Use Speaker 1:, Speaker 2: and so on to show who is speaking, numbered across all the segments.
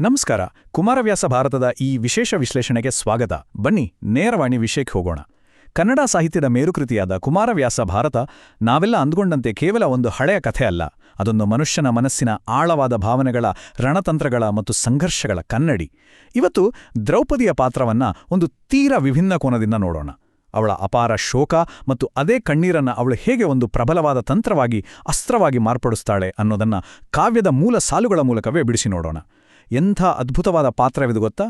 Speaker 1: ನಮಸ್ಕಾರ. ಕುಮಾರವ್ಯಾಸ ಭಾರತದ ಈ ವಿಶೇಷ ವಿಶ್ಲೇಷಣೆಗೆ ಸ್ವಾಗತ. ಬನ್ನಿ ನೇರವಾಣಿ ವಿಷಯಕ್ಕೆ ಹೋಗೋಣ. ಕನ್ನಡ ಸಾಹಿತ್ಯದ ಮೇರುಕೃತಿಯಾದ ಕುಮಾರವ್ಯಾಸ ಭಾರತ ನಾವೆಲ್ಲ ಅಂದುಕೊಂಡಂತೆ ಕೇವಲ ಒಂದು ಹಳೆಯ ಕಥೆ ಅಲ್ಲ. ಅದೊಂದು ಮನುಷ್ಯನ ಮನಸ್ಸಿನ ಆಳವಾದ ಭಾವನೆಗಳ, ರಣತಂತ್ರಗಳ ಮತ್ತು ಸಂಘರ್ಷಗಳ ಕನ್ನಡಿ. ಇವತ್ತು ದ್ರೌಪದಿಯ ಪಾತ್ರವನ್ನ ಒಂದು ತೀರ ವಿಭಿನ್ನ ಕೋನದಿಂದ ನೋಡೋಣ. ಅವಳ ಅಪಾರ ಶೋಕ ಮತ್ತು ಅದೇ ಕಣ್ಣೀರನ್ನ ಅವಳು ಹೇಗೆ ಒಂದು ಪ್ರಬಲವಾದ ತಂತ್ರವಾಗಿ, ಅಸ್ತ್ರವಾಗಿ ಮಾರ್ಪಡಿಸ್ತಾಳೆ ಅನ್ನೋದನ್ನ ಕಾವ್ಯದ ಮೂಲ ಸಾಲುಗಳ ಮೂಲಕವೇ ಬಿಡಿಸಿ ನೋಡೋಣ. ಎಂಥ ಅದ್ಭುತವಾದ ಪಾತ್ರವಿದು ಗೊತ್ತಾ?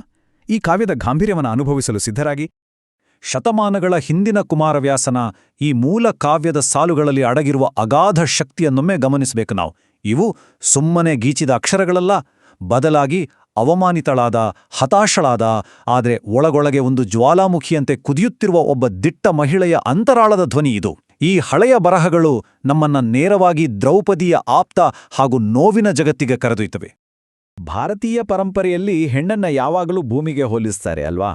Speaker 1: ಈ ಕಾವ್ಯದ ಗಾಂಭೀರ್ಯವನ್ನು ಅನುಭವಿಸಲು ಸಿದ್ಧರಾಗಿ
Speaker 2: ಶತಮಾನಗಳ ಹಿಂದಿನ ಕುಮಾರವ್ಯಾಸನ ಈ ಮೂಲ ಕಾವ್ಯದ ಸಾಲುಗಳಲ್ಲಿ ಅಡಗಿರುವ ಅಗಾಧ ಶಕ್ತಿಯನ್ನೊಮ್ಮೆ ಗಮನಿಸಬೇಕು ನಾವು. ಇವು ಸುಮ್ಮನೆ ಗೀಚಿದ ಅಕ್ಷರಗಳಲ್ಲ, ಬದಲಾಗಿ ಅವಮಾನಿತಳಾದ, ಹತಾಶಳಾದ, ಆದರೆ ಒಳಗೊಳಗೆ ಒಂದು ಜ್ವಾಲಾಮುಖಿಯಂತೆ ಕುದಿಯುತ್ತಿರುವ ಒಬ್ಬ ದಿಟ್ಟ ಮಹಿಳೆಯ ಅಂತರಾಳದ ಧ್ವನಿ ಇದು. ಈ ಹಳೆಯ ಬರಹಗಳು ನಮ್ಮನ್ನ ನೇರವಾಗಿ ದ್ರೌಪದಿಯ ಆಪ್ತ ಹಾಗೂ ನೋವಿನ ಜಗತ್ತಿಗೆ ಕರೆದೊಯ್ತವೆ.
Speaker 3: ಭಾರತೀಯ ಪರಂಪರೆಯಲ್ಲಿ ಹೆಣ್ಣನ್ನ ಯಾವಾಗಲೂ ಭೂಮಿಗೆ ಹೋಲಿಸ್ತಾರೆ ಅಲ್ವಾ?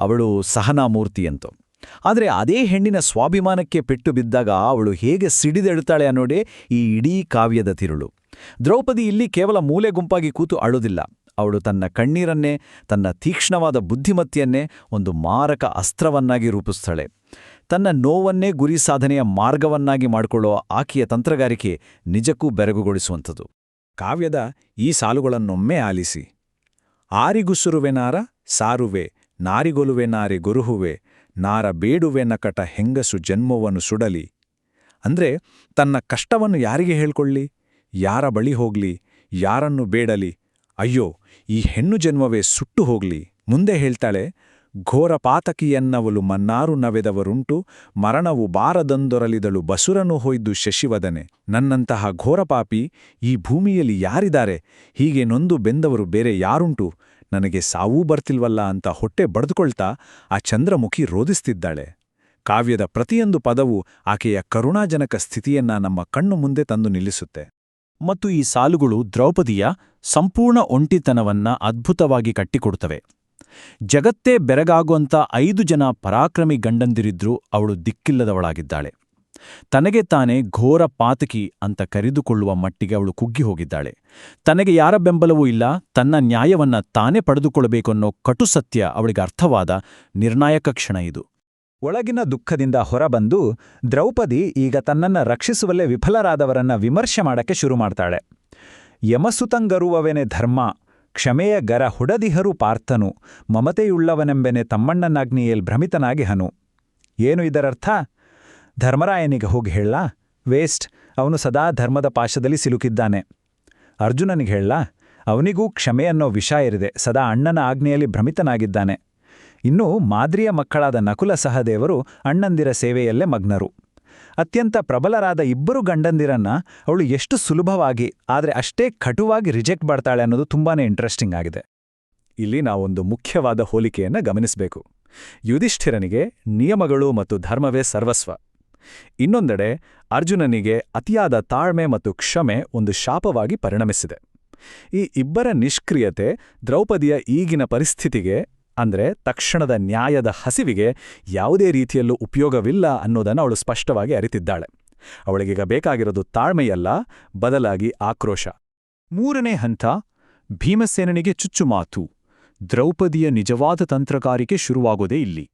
Speaker 3: ಅವಳು ಸಹನಾ ಮೂರ್ತಿಯಂತೂ. ಆದರೆ ಅದೇ ಹೆಣ್ಣಿನ ಸ್ವಾಭಿಮಾನಕ್ಕೆ ಪೆಟ್ಟು ಬಿದ್ದಾಗ ಅವಳು ಹೇಗೆ ಸಿಡಿದೆಳುತ್ತಾಳೆ ಅನ್ನೋದೇ ಈ ಇಡೀ ಕಾವ್ಯದ ತಿರುಳು. ದ್ರೌಪದಿ ಇಲ್ಲಿ ಕೇವಲ ಮೂಲೆ ಗುಂಪಾಗಿ ಕೂತು ಅಳುವುದಿಲ್ಲ. ಅವಳು ತನ್ನ ಕಣ್ಣೀರನ್ನೇ, ತನ್ನ ತೀಕ್ಷ್ಣವಾದ ಬುದ್ಧಿಮತ್ತೆಯನ್ನೇ ಒಂದು ಮಾರಕ ಅಸ್ತ್ರವನ್ನಾಗಿ ರೂಪಿಸ್ತಾಳೆ. ತನ್ನ ನೋವನ್ನೇ ಗುರಿ ಸಾಧನೆಯ ಮಾರ್ಗವನ್ನಾಗಿ ಮಾಡಿಕೊಳ್ಳುವ ಆಕೆಯ ತಂತ್ರಗಾರಿಕೆ ನಿಜಕ್ಕೂ ಬೆರಗುಗೊಳಿಸುವಂಥದ್ದು.
Speaker 2: ಕಾವ್ಯದ ಈ ಸಾಲುಗಳನ್ನೊಮ್ಮೆ ಆಲಿಸಿ. ಆರಿಗುಸುರುವೆನಾರ ಸಾರುವೆ, ನಾರಿಗೊಲುವೆನಾರೆ ಗೊರುಹುವೆ, ನಾರ ಬೇಡುವೆ ನಕಟ ಹೆಂಗಸು ಜನ್ಮವನ್ನು ಸುಡಲಿ. ಅಂದ್ರೆ ತನ್ನ ಕಷ್ಟವನ್ನು ಯಾರಿಗೆ ಹೇಳ್ಕೊಳ್ಳಿ, ಯಾರ ಬಳಿ ಹೋಗ್ಲಿ, ಯಾರನ್ನು ಬೇಡಲಿ, ಅಯ್ಯೋ ಈ ಹೆಣ್ಣು ಜನ್ಮವೇ ಸುಟ್ಟು ಹೋಗ್ಲಿ. ಮುಂದೆ ಹೇಳ್ತಾಳೆ, ಘೋರ ಪಾತಕಿಯನ್ನವಲು ಮನ್ನಾರು ನವೆದವರುಂಟು, ಮರಣವು ಬಾರದಂದೊರಲಿದಳು ಬಸುರನು ಹೊಯ್ದು ಶಶಿವದನೆ. ನನ್ನಂತಹ ಘೋರಪಾಪಿ ಈ ಭೂಮಿಯಲ್ಲಿ ಯಾರಿದ್ದಾರೆ? ಹೀಗೆ ನೊಂದು ಬೆಂದವರು ಬೇರೆ ಯಾರುಂಟು? ನನಗೆ ಸಾವೂ ಬರ್ತಿಲ್ವಲ್ಲ ಅಂತ ಹೊಟ್ಟೆ ಬಡ್ದುಕೊಳ್ತಾ ಆ ಚಂದ್ರಮುಖಿ ರೋಧಿಸ್ತಿದ್ದಾಳೆ. ಕಾವ್ಯದ ಪ್ರತಿಯೊಂದು ಪದವೂ ಆಕೆಯ ಕರುಣಾಜನಕ ಸ್ಥಿತಿಯನ್ನ ನಮ್ಮ ಕಣ್ಣು ಮುಂದೆ ತಂದು ನಿಲ್ಲಿಸುತ್ತೆ.
Speaker 3: ಮತ್ತು ಈ ಸಾಲುಗಳು ದ್ರೌಪದಿಯ ಸಂಪೂರ್ಣ ಒಂಟಿತನವನ್ನ ಅದ್ಭುತವಾಗಿ ಕಟ್ಟಿಕೊಡುತ್ತವೆ. ಜಗತ್ತೇ ಬೆರಗಾಗುವಂಥ 5 ಜನ ಪರಾಕ್ರಮಿ ಗಂಡಂದಿರಿದ್ರೂ ಅವಳು ದಿಕ್ಕಿಲ್ಲದವಳಾಗಿದ್ದಾಳೆ. ತನಗೆ ತಾನೇ ಘೋರ ಪಾತಕಿ ಅಂತ ಕರೆದುಕೊಳ್ಳುವ ಮಟ್ಟಿಗೆ ಅವಳು ಕುಗ್ಗಿ ಹೋಗಿದ್ದಾಳೆ. ತನಗೆ ಯಾರ ಬೆಂಬಲವೂ ಇಲ್ಲ, ತನ್ನ ನ್ಯಾಯವನ್ನ ತಾನೇ ಪಡೆದುಕೊಳ್ಳಬೇಕನ್ನೋ ಕಟುಸತ್ಯ ಅವಳಿಗೆ ಅರ್ಥವಾದ ನಿರ್ಣಾಯಕ ಕ್ಷಣ ಇದು.
Speaker 4: ಒಳಗಿನ ದುಃಖದಿಂದ ಹೊರಬಂದು ದ್ರೌಪದಿ ಈಗ ತನ್ನನ್ನ ರಕ್ಷಿಸುವಲ್ಲೇ ವಿಫಲರಾದವರನ್ನ ವಿಮರ್ಶೆ ಮಾಡಕ್ಕೆ ಶುರು ಮಾಡ್ತಾಳೆ. ಯಮಸುತಂಗರುವವೆನೆ ಧರ್ಮ, ಕ್ಷಮೆಯ ಗರ ಹುಡದಿಹರು ಪಾರ್ಥನು, ಮಮತೆಯುಳ್ಳವನೆಂಬೆನೆ ತಮ್ಮಣ್ಣನಾಗ್ನಿಯೇಲ್ ಭ್ರಮಿತನಾಗಿ ಹನು. ಏನು ಇದರರ್ಥ? ಧರ್ಮರಾಯನಿಗೆ ಹೋಗಿ ಹೇಳ, ವೇಸ್ಟ್, ಅವನು ಸದಾ ಧರ್ಮದ ಪಾಶದಲ್ಲಿ ಸಿಲುಕಿದ್ದಾನೆ. ಅರ್ಜುನನಿಗೆ ಹೇಳ, ಅವನಿಗೂ ಕ್ಷಮೆಯನ್ನೋ ವಿಷ ಇರಿದೆ, ಸದಾ ಅಣ್ಣನ ಆಜ್ಞೆಯಲ್ಲಿ ಭ್ರಮಿತನಾಗಿದ್ದಾನೆ. ಇನ್ನು ಮಾದ್ರಿಯ ಮಕ್ಕಳಾದ ನಕುಲ ಸಹದೇವರು ಅಣ್ಣಂದಿರ ಸೇವೆಯಲ್ಲೇ ಮಗ್ನರು. ಅತ್ಯಂತ ಪ್ರಬಲರಾದ 2 ಗಂಡಂದಿರನ್ನ ಅವಳು ಎಷ್ಟು ಸುಲಭವಾಗಿ, ಆದರೆ ಅಷ್ಟೇ ಕಟುವಾಗಿ ರಿಜೆಕ್ಟ್ ಮಾಡ್ತಾಳೆ ಅನ್ನೋದು ತುಂಬಾನೇ ಇಂಟ್ರೆಸ್ಟಿಂಗ್ ಆಗಿದೆ.
Speaker 1: ಇಲ್ಲಿ ನಾವೊಂದು ಮುಖ್ಯವಾದ ಹೋಲಿಕೆಯನ್ನ ಗಮನಿಸಬೇಕು. ಯುಧಿಷ್ಠಿರನಿಗೆ ನಿಯಮಗಳು ಮತ್ತು ಧರ್ಮವೇ ಸರ್ವಸ್ವ. ಇನ್ನೊಂದೆಡೆ ಅರ್ಜುನನಿಗೆ ಅತಿಯಾದ ತಾಳ್ಮೆ ಮತ್ತು ಕ್ಷಮೆ ಒಂದು ಶಾಪವಾಗಿ ಪರಿಣಮಿಸಿದೆ. ಈ ಇಬ್ಬರ ನಿಷ್ಕ್ರಿಯತೆ ದ್ರೌಪದಿಯ ಈಗಿನ ಪರಿಸ್ಥಿತಿಗೆ, ಅಂದ್ರೆ ತಕ್ಷಣದ ನ್ಯಾಯದ ಹಸಿವಿಗೆ ಯಾವುದೇ ರೀತಿಯಲ್ಲೂ ಉಪಯೋಗವಿಲ್ಲ ಅನ್ನೋದನ್ನು ಅವಳು ಸ್ಪಷ್ಟವಾಗಿ ಅರಿತಿದ್ದಾಳೆ. ಅವಳಿಗೀಗ ಬೇಕಾಗಿರೋದು ತಾಳ್ಮೆಯಲ್ಲ, ಬದಲಾಗಿ ಆಕ್ರೋಶ.
Speaker 3: 3ನೇ ಹಂತ, ಭೀಮಸೇನನಿಗೆ ಚುಚ್ಚುಮಾತು. ದ್ರೌಪದಿಯ ನಿಜವಾದ ತಂತ್ರಗಾರಿಕೆ ಶುರುವಾಗೋದೇ ಇಲ್ಲಿ.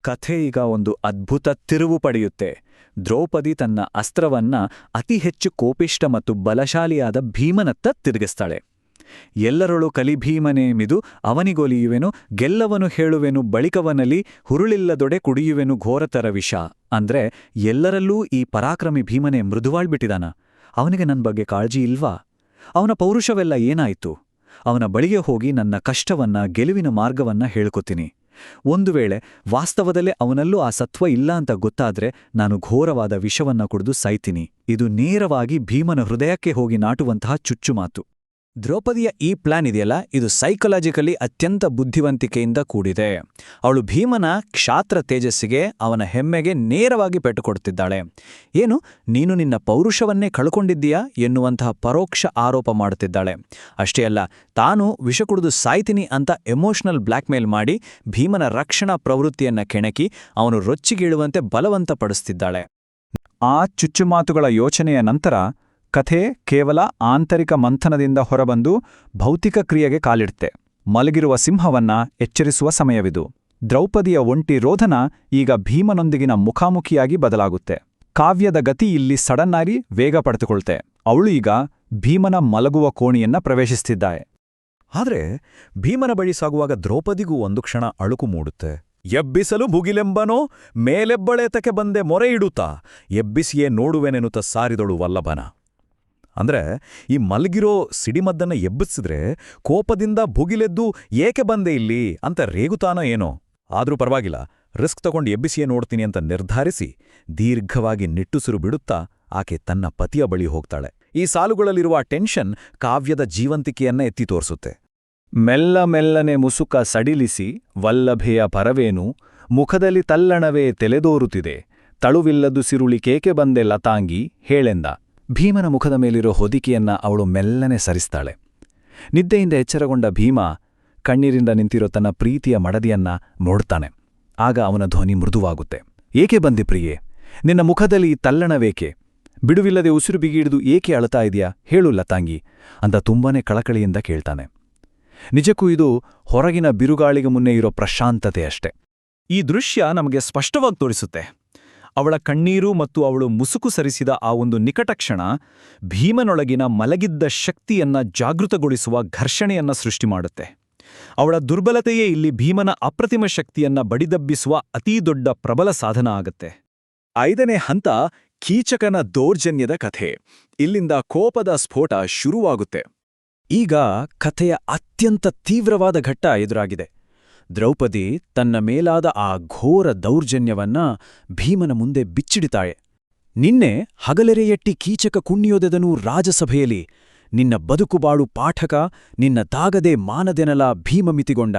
Speaker 4: ಕಥೆ ಈಗ ಒಂದು ಅದ್ಭುತ ತಿರುವು ಪಡೆಯುತ್ತೆ. ದ್ರೌಪದಿ ತನ್ನ ಅಸ್ತ್ರವನ್ನ ಅತಿ ಹೆಚ್ಚು ಕೋಪಿಷ್ಟ ಮತ್ತು ಬಲಶಾಲಿಯಾದ ಭೀಮನತ್ತ ತಿರುಗಿಸ್ತಾಳೆ. ಎಲ್ಲರೊಳು ಕಲಿಭೀಮನೇ ಮಿದು ಅವನಿಗೊಲಿಯುವೆನು, ಗೆಲ್ಲವನು ಹೇಳುವೆನು ಬಳಿಕವನಲ್ಲಿ, ಹುರುಳಿಲ್ಲದೊಡೆ ಕುಡಿಯುವೆನು ಘೋರತರ ವಿಷ. ಅಂದ್ರೆ ಎಲ್ಲರಲ್ಲೂ ಈ ಪರಾಕ್ರಮಿ ಭೀಮನೇ ಮೃದುವಾಳ್ಬಿಟ್ಟಿದಾನ. ಅವನಿಗೆ ನನ್ನ ಬಗ್ಗೆ ಕಾಳಜಿ ಇಲ್ವಾ? ಅವನ ಪೌರುಷವೆಲ್ಲ ಏನಾಯ್ತು? ಅವನ ಬಳಿಗೆ ಹೋಗಿ ನನ್ನ ಕಷ್ಟವನ್ನ, ಗೆಲುವಿನ ಮಾರ್ಗವನ್ನ ಹೇಳ್ಕೊತೀನಿ. ಒಂದು ವೇಳೆ ವಾಸ್ತವದಲ್ಲೇ ಅವನಲ್ಲೂ ಆ ಸತ್ವ ಇಲ್ಲ ಅಂತ ಗೊತ್ತಾದ್ರೆ ನಾನು ಘೋರವಾದ ವಿಷವನ್ನ ಕುಡಿದು ಸಾಯ್ತೀನಿ. ಇದು ನೇರವಾಗಿ ಭೀಮನ ಹೃದಯಕ್ಕೆ ಹೋಗಿ ನಾಟುವಂತಹ ಚುಚ್ಚುಮಾತು. ದ್ರೌಪದಿಯ ಈ ಪ್ಲಾನ್ ಇದೆಯಲ್ಲ, ಇದು ಸೈಕಲಾಜಿಕಲಿ ಅತ್ಯಂತ ಬುದ್ಧಿವಂತಿಕೆಯಿಂದ ಕೂಡಿದೆ. ಅವಳು ಭೀಮನ ಕ್ಷಾತ್ರ ತೇಜಸ್ಸಿಗೆ, ಅವನ ಹೆಮ್ಮೆಗೆ ನೇರವಾಗಿ ಪೆಟ್ಟು ಕೊಡ್ತಿದ್ದಾಳೆ. ಏನು, ನೀನು ನಿನ್ನ ಪೌರುಷವನ್ನೇ ಕಳ್ಕೊಂಡಿದ್ದೀಯಾ ಎನ್ನುವಂತಹ ಪರೋಕ್ಷ ಆರೋಪ ಮಾಡುತ್ತಿದ್ದಾಳೆ. ಅಷ್ಟೇ ಅಲ್ಲ, ತಾನು ವಿಷ ಕುಡಿದು ಸಾಯ್ತೀನಿ ಅಂತ ಎಮೋಷನಲ್ ಬ್ಲ್ಯಾಕ್ಮೇಲ್ ಮಾಡಿ ಭೀಮನ ರಕ್ಷಣಾ ಪ್ರವೃತ್ತಿಯನ್ನ ಕೆಣಕಿ ಅವನು ರೊಚ್ಚಿಗೀಳುವಂತೆ ಬಲವಂತಪಡಿಸ್ತಿದ್ದಾಳೆ. ಆ ಚುಚ್ಚುಮಾತುಗಳ ಯೋಚನೆಯ ನಂತರ
Speaker 3: ಕಥೆ ಕೇವಲ ಆಂತರಿಕ ಮಂಥನದಿಂದ ಹೊರಬಂದು ಭೌತಿಕ ಕ್ರಿಯೆಗೆ ಕಾಲಿಡುತ್ತೆ. ಮಲಗಿರುವ ಸಿಂಹವನ್ನ ಎಚ್ಚರಿಸುವ ಸಮಯವಿದು. ದ್ರೌಪದಿಯ ಒಂಟಿ ರೋಧನ ಈಗ ಭೀಮನೊಂದಿಗಿನ ಮುಖಾಮುಖಿಯಾಗಿ ಬದಲಾಗುತ್ತೆ. ಕಾವ್ಯದ ಗತಿ ಇಲ್ಲಿ ಸಡನ್ನಾಗಿ ವೇಗ ಪಡೆದುಕೊಳ್ತೆ. ಅವಳು ಈಗ ಭೀಮನ ಮಲಗುವ ಕೋಣೆಯನ್ನ ಪ್ರವೇಶಿಸುತ್ತಿದ್ದಾಳೆ.
Speaker 2: ಆದ್ರೆ ಭೀಮನ ಬಳಿ ಸಾಗುವಾಗ ದ್ರೌಪದಿಗೂ ಒಂದು ಕ್ಷಣ ಅಳುಕು ಮೂಡುತ್ತೆ. ಎಬ್ಬಿಸಲು ಭುಗಿಲೆಂಬನೋ ಮೇಲೆಬ್ಬಳೇತಕ್ಕೆ ಬಂದೆ ಮೊರೆ ಇಡುತ್ತಾ ಎಬ್ಬಿಸಿಯೇ ನೋಡುವೆನೆನುತ ಸಾರಿದಳು ವಲ್ಲಭನ. ಅಂದ್ರೆ ಈ ಮಲಗಿರೋ ಸಿಡಿಮದ್ದನ್ನ ಎಬ್ಬಿಸಿದ್ರೆ ಕೋಪದಿಂದ ಭುಗಿಲೆದ್ದು ಏಕೆ ಬಂದೆ ಇಲ್ಲಿ ಅಂತ ರೇಗುತ್ತಾನೋ ಏನೋ. ಆದ್ರೂ ಪರವಾಗಿಲ್ಲ, ರಿಸ್ಕ್ ತಗೊಂಡು ಎಬ್ಬಿಸಿಯೇ ನೋಡ್ತೀನಿ ಅಂತ ನಿರ್ಧಾರಿಸಿ ದೀರ್ಘವಾಗಿ ನಿಟ್ಟುಸಿರು ಬಿಡುತ್ತಾ ಆಕೆ ತನ್ನ ಪತಿಯ ಬಳಿ ಹೋಗ್ತಾಳೆ. ಈ ಸಾಲುಗಳಲ್ಲಿರುವ ಟೆನ್ಷನ್ ಕಾವ್ಯದ ಜೀವಂತಿಕೆಯನ್ನ ಎತ್ತಿ ತೋರಿಸುತ್ತೆ.
Speaker 3: ಮೆಲ್ಲ ಮೆಲ್ಲನೆ ಮುಸುಕ ಸಡಿಲಿಸಿ ವಲ್ಲಭೆಯ ಪರವೇನು ಮುಖದಲ್ಲಿ ತಲ್ಲಣವೇ ತೆಲೆದೋರುತ್ತಿದೆ. ತಳುವಿಲ್ಲದು ಸಿರುಳಿ ಕೇಕೆ ಬಂದೆ ಲತಾಂಗಿ ಹೇಳೆಂದ. ಭೀಮನ ಮುಖದ ಮೇಲಿರೋ ಹೊದಿಕೆಯನ್ನ ಅವಳು ಮೆಲ್ಲನೆ ಸರಿಸ್ತಾಳೆ. ನಿದ್ದೆಯಿಂದ ಎಚ್ಚರಗೊಂಡ ಭೀಮ ಕಣ್ಣೀರಿಂದ ನಿಂತಿರೋ ತನ್ನ ಪ್ರೀತಿಯ ಮಡದಿಯನ್ನ ನೋಡ್ತಾನೆ. ಆಗ ಅವನ ಧ್ವನಿ ಮೃದುವಾಗುತ್ತೆ. ಏಕೆ ಬಂದೆ ಪ್ರಿಯೆ? ನಿನ್ನ ಮುಖದಲ್ಲಿ ತಲ್ಲಣವೇಕೆ? ಬಿಡುವಿಲ್ಲದೆ ಉಸಿರು ಬಿಗಿಡಿದು ಏಕೆ ಅಳತಾ ಇದೆಯಾ? ಹೇಳು ಲತಾಂಗಿ ಅಂತ ತುಂಬಾನೇ ಕಳಕಳಿಯಿಂದ ಕೇಳ್ತಾನೆ. ನಿಜಕ್ಕೂ ಇದು ಹೊರಗಿನ ಬಿರುಗಾಳಿಗೆ ಮುನ್ನೆ ಇರೋ ಪ್ರಶಾಂತತೆ ಅಷ್ಟೆ.
Speaker 4: ಈ ದೃಶ್ಯ ನಮಗೆ ಸ್ಪಷ್ಟವಾಗಿ ತೋರಿಸುತ್ತೆ. ಅವಳ ಕಣ್ಣೀರು ಮತ್ತು ಅವಳು ಮುಸುಕು ಸರಿಸಿದ ಆ ಒಂದು ನಿಕಟ ಕ್ಷಣ ಭೀಮನೊಳಗಿನ ಮಲಗಿದ್ದ ಶಕ್ತಿಯನ್ನ ಜಾಗೃತಗೊಳಿಸುವ ಘರ್ಷಣೆಯನ್ನ ಸೃಷ್ಟಿ ಮಾಡುತ್ತೆ. ಅವಳ ದುರ್ಬಲತೆಯೇ ಇಲ್ಲಿ ಭೀಮನ ಅಪ್ರತಿಮ ಶಕ್ತಿಯನ್ನ ಬಡಿದಬ್ಬಿಸುವ ಅತೀದೊಡ್ಡ ಪ್ರಬಲ ಸಾಧನ ಆಗತ್ತೆ.
Speaker 3: 5ನೇ ಹಂತ ಕೀಚಕನ ದೌರ್ಜನ್ಯದ ಕಥೆ. ಇಲ್ಲಿಂದ ಕೋಪದ ಸ್ಫೋಟ ಶುರುವಾಗುತ್ತೆ. ಈಗ ಕಥೆಯ ಅತ್ಯಂತ ತೀವ್ರವಾದ ಘಟ್ಟ ಎದುರಾಗಿದೆ. ದ್ರೌಪದಿ ತನ್ನ ಮೇಲಾದ ಆ ಘೋರ ದೌರ್ಜನ್ಯವನ್ನ ಭೀಮನ ಮುಂದೆ ಬಿಚ್ಚಿಡಿತಾಳೆ. ನಿನ್ನೆ ಹಗಲೆರೆಯೆಟ್ಟಿ ಕೀಚಕ ಕುಣ್ಣಿಯೊದೆದನು ರಾಜಸಭೆಯಲ್ಲಿ. ನಿನ್ನ ಬದುಕುಬಾಳು ಪಾಠಕ ನಿನ್ನ ತಾಗದೆ ಮಾನದೆನಲ ಭೀಮ ಮಿತಿಗೊಂಡ.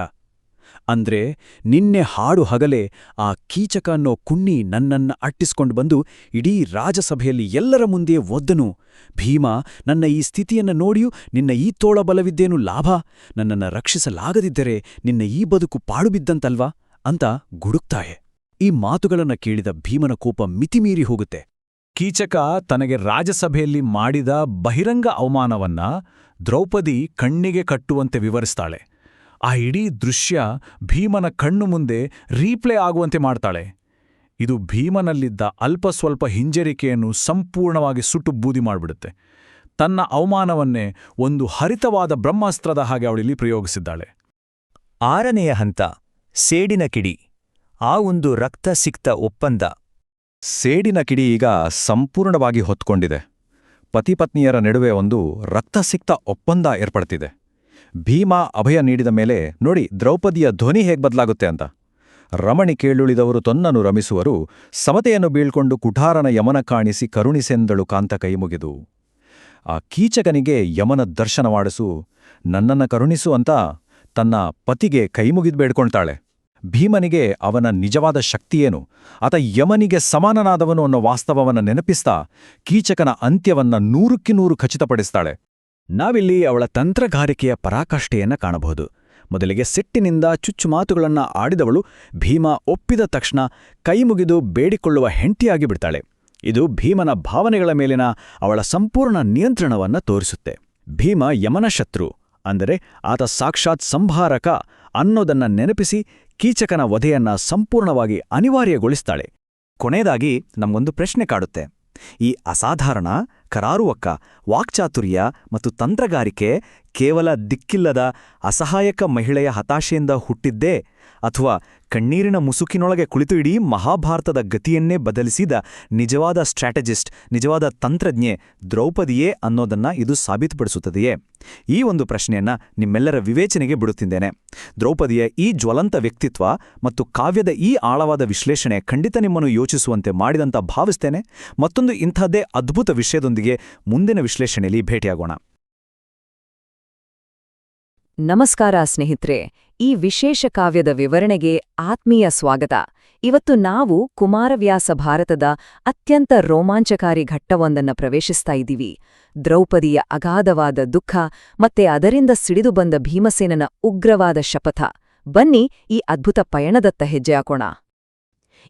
Speaker 3: ಅಂದ್ರೆ ನಿನ್ನೆ ಹಾಡು ಹಗಲೇ ಆ ಕೀಚಕ ಅನ್ನೋ ಕುಣ್ಣಿ ನನ್ನನ್ನ ಅಟ್ಟಿಸ್ಕೊಂಡು ಬಂದು ಇಡೀ ರಾಜಸಭೆಯಲ್ಲಿ ಎಲ್ಲರ ಮುಂದೆ ಒದ್ದನು. ಭೀಮ, ನನ್ನ ಈ ಸ್ಥಿತಿಯನ್ನ ನೋಡಿಯೂ ನಿನ್ನ ಈ ತೋಳ ಬಲವಿದ್ದೇನು ಲಾಭ? ನನ್ನನ್ನ ರಕ್ಷಿಸಲಾಗದಿದ್ದರೆ ನಿನ್ನ ಈ ಬದುಕು ಪಾಳುಬಿದ್ದಂತಲ್ವಾ ಅಂತ ಗುಡುಕ್ತಾಳೆ. ಈ ಮಾತುಗಳನ್ನ ಕೇಳಿದ ಭೀಮನ ಕೋಪ ಮಿತಿಮೀರಿ ಹೋಗುತ್ತೆ.
Speaker 2: ಕೀಚಕ ತನಗೆ ರಾಜಸಭೆಯಲ್ಲಿ ಮಾಡಿದ ಬಹಿರಂಗ ಅವಮಾನವನ್ನ ದ್ರೌಪದಿ ಕಣ್ಣಿಗೆ ಕಟ್ಟುವಂತೆ ವಿವರಿಸ್ತಾಳೆ. ಆ ಇಡೀ ದೃಶ್ಯ ಭೀಮನ ಕಣ್ಣು ಮುಂದೆ ರೀಪ್ಲೇ ಆಗುವಂತೆ ಮಾಡ್ತಾಳೆ. ಇದು ಭೀಮನಲ್ಲಿದ್ದ ಅಲ್ಪ ಸ್ವಲ್ಪ ಹಿಂಜರಿಕೆಯನ್ನು ಸಂಪೂರ್ಣವಾಗಿ ಸುಟ್ಟು ಬೂದಿ ಮಾಡಿಬಿಡುತ್ತೆ. ತನ್ನ ಅವಮಾನವನ್ನೇ ಒಂದು ಹರಿತವಾದ ಬ್ರಹ್ಮಾಸ್ತ್ರದ ಹಾಗೆ ಅವಳಿಲ್ಲಿ ಪ್ರಯೋಗಿಸಿದ್ದಾಳೆ.
Speaker 5: 6ನೆಯ ಹಂತ ಸೇಡಿನ ಕಿಡಿ. ಆ ಒಂದು ರಕ್ತ ಸಿಕ್ತ ಒಪ್ಪಂದ.
Speaker 3: ಸೇಡಿನ ಕಿಡಿ ಈಗ ಸಂಪೂರ್ಣವಾಗಿ ಹೊತ್ಕೊಂಡಿದೆ. ಪತಿಪತ್ನಿಯರ ನಡುವೆ ಒಂದು ರಕ್ತಸಿಕ್ತ ಒಪ್ಪಂದ ಏರ್ಪಡ್ತಿದೆ. ಭೀಮ ಅಭಯ ನೀಡಿದ ಮೇಲೆ ನೋಡಿ ದ್ರೌಪದಿಯ ಧ್ವನಿ ಹೇಗೆ ಬದಲಾಗುತ್ತೆ ಅಂತ. ರಮಣಿ ಕೇಳುಳಿದವರು ತೊನ್ನನು ರಮಿಸುವರು, ಸಮತೆಯನ್ನು ಬೀಳ್ಕೊಂಡು ಕುಠಾರನ ಯಮನ ಕಾಣಿಸಿ ಕರುಣಿಸೆಂದಳು ಕಾಂತ ಕೈಮುಗಿದು. ಆ ಕೀಚಕನಿಗೆ ಯಮನ ದರ್ಶನ ಮಾಡಿಸು, ನನ್ನನ್ನ ಕರುಣಿಸು ಅಂತ ತನ್ನ ಪತಿಗೆ ಕೈಮುಗಿದು ಬೇಡ್ಕೊಳ್ತಾಳೆ. ಭೀಮನಿಗೆ ಅವನ ನಿಜವಾದ ಶಕ್ತಿಯೇನು, ಆತ ಯಮನಿಗೆ ಸಮಾನನಾದವನು ಅನ್ನೋ ವಾಸ್ತವವನ್ನು ನೆನಪಿಸ್ತಾ ಕೀಚಕನ ಅಂತ್ಯವನ್ನ 100ಕ್ಕೆ 100 ಖಚಿತಪಡಿಸ್ತಾಳೆ. ನಾವಿಲ್ಲಿ ಅವಳ ತಂತ್ರಗಾರಿಕೆಯ ಪರಾಕಾಷ್ಠೆಯನ್ನ ಕಾಣಬಹುದು. ಮೊದಲಿಗೆ ಸಿಟ್ಟಿನಿಂದ ಚುಚ್ಚು ಮಾತುಗಳನ್ನ ಆಡಿದವಳು ಭೀಮ ಒಪ್ಪಿದ ತಕ್ಷಣ ಕೈಮುಗಿದು ಬೇಡಿಕೊಳ್ಳುವ ಹೆಂಡತಿಯಾಗಿ ಬಿಡ್ತಾಳೆ. ಇದು ಭೀಮನ ಭಾವನೆಗಳ ಮೇಲಿನ ಅವಳ ಸಂಪೂರ್ಣ ನಿಯಂತ್ರಣವನ್ನ ತೋರಿಸುತ್ತೆ. ಭೀಮ ಯಮನ ಶತ್ರು, ಅಂದರೆ ಆತ ಸಾಕ್ಷಾತ್ ಸಂಹಾರಕ ಅನ್ನೋದನ್ನ ನೆನಪಿಸಿ ಕೀಚಕನ ವಧೆಯನ್ನ ಸಂಪೂರ್ಣವಾಗಿ ಅನಿವಾರ್ಯಗೊಳಿಸ್ತಾಳೆ. ಕೊನೆಯದಾಗಿ ನಮಗೊಂದು ಪ್ರಶ್ನೆ ಕಾಡುತ್ತೆ. ಈ ಅಸಾಧಾರಣ ಕರಾರುವಕ್ಕ ವಾಕ್ಚಾತುರ್ಯ ಮತ್ತು ತಂತ್ರಗಾರಿಕೆ ಕೇವಲ ದಿಕ್ಕಿಲ್ಲದ ಅಸಹಾಯಕ ಮಹಿಳೆಯ ಹತಾಶೆಯಿಂದ ಹುಟ್ಟಿದ್ದೇ, ಅಥವಾ ಕಣ್ಣೀರಿನ ಮುಸುಕಿನೊಳಗೆ ಕುಳಿತು ಇಡೀ ಮಹಾಭಾರತದ ಗತಿಯನ್ನೇ ಬದಲಿಸಿದ ನಿಜವಾದ ಸ್ಟ್ರಾಟಜಿಸ್ಟ್, ನಿಜವಾದ ತಂತ್ರಜ್ಞೆ ದ್ರೌಪದಿಯೇ ಅನ್ನೋದನ್ನ ಇದು ಸಾಬೀತುಪಡಿಸುತ್ತದೆಯೇ? ಈ ಒಂದು ಪ್ರಶ್ನೆಯನ್ನ ನಿಮ್ಮೆಲ್ಲರ ವಿವೇಚನೆಗೆ ಬಿಡುತ್ತಿದ್ದೇನೆ. ದ್ರೌಪದಿಯ ಈ ಜ್ವಲಂತ ವ್ಯಕ್ತಿತ್ವ ಮತ್ತು ಕಾವ್ಯದ ಈ ಆಳವಾದ ವಿಶ್ಲೇಷಣೆ ಖಂಡಿತ ನಿಮ್ಮನ್ನು ಯೋಚಿಸುವಂತೆ ಮಾಡಿದಂತ ಭಾವಿಸ್ತೇನೆ. ಮತ್ತೊಂದು ಇಂಥದ್ದೇ ಅದ್ಭುತ ವಿಷಯದೊಂದಿಗೆ ಮುಂದಿನ ವಿಶ್ಲೇಷಣೆಯಲ್ಲಿ ಭೇಟಿಯಾಗೋಣ.
Speaker 6: ನಮಸ್ಕಾರ ಸ್ನೇಹಿತರೆ, ಈ ವಿಶೇಷ ಕಾವ್ಯದ ವಿವರಣೆಗೆ ಆತ್ಮೀಯ ಸ್ವಾಗತ. ಇವತ್ತು ನಾವು ಕುಮಾರವ್ಯಾಸ ಭಾರತದ ಅತ್ಯಂತ ರೋಮಾಂಚಕಾರಿ ಘಟ್ಟವೊಂದನ್ನು ಪ್ರವೇಶಿಸ್ತಾ ಇದ್ದೀವಿ. ದ್ರೌಪದಿಯ ಅಗಾಧವಾದ ದುಃಖ ಮತ್ತೆ ಅದರಿಂದ ಸಿಡಿದು ಬಂದ ಭೀಮಸೇನನ ಉಗ್ರವಾದ ಶಪಥ. ಬನ್ನಿ ಈ ಅದ್ಭುತ ಪಯಣದತ್ತ ಹೆಜ್ಜೆ ಹಾಕೋಣ.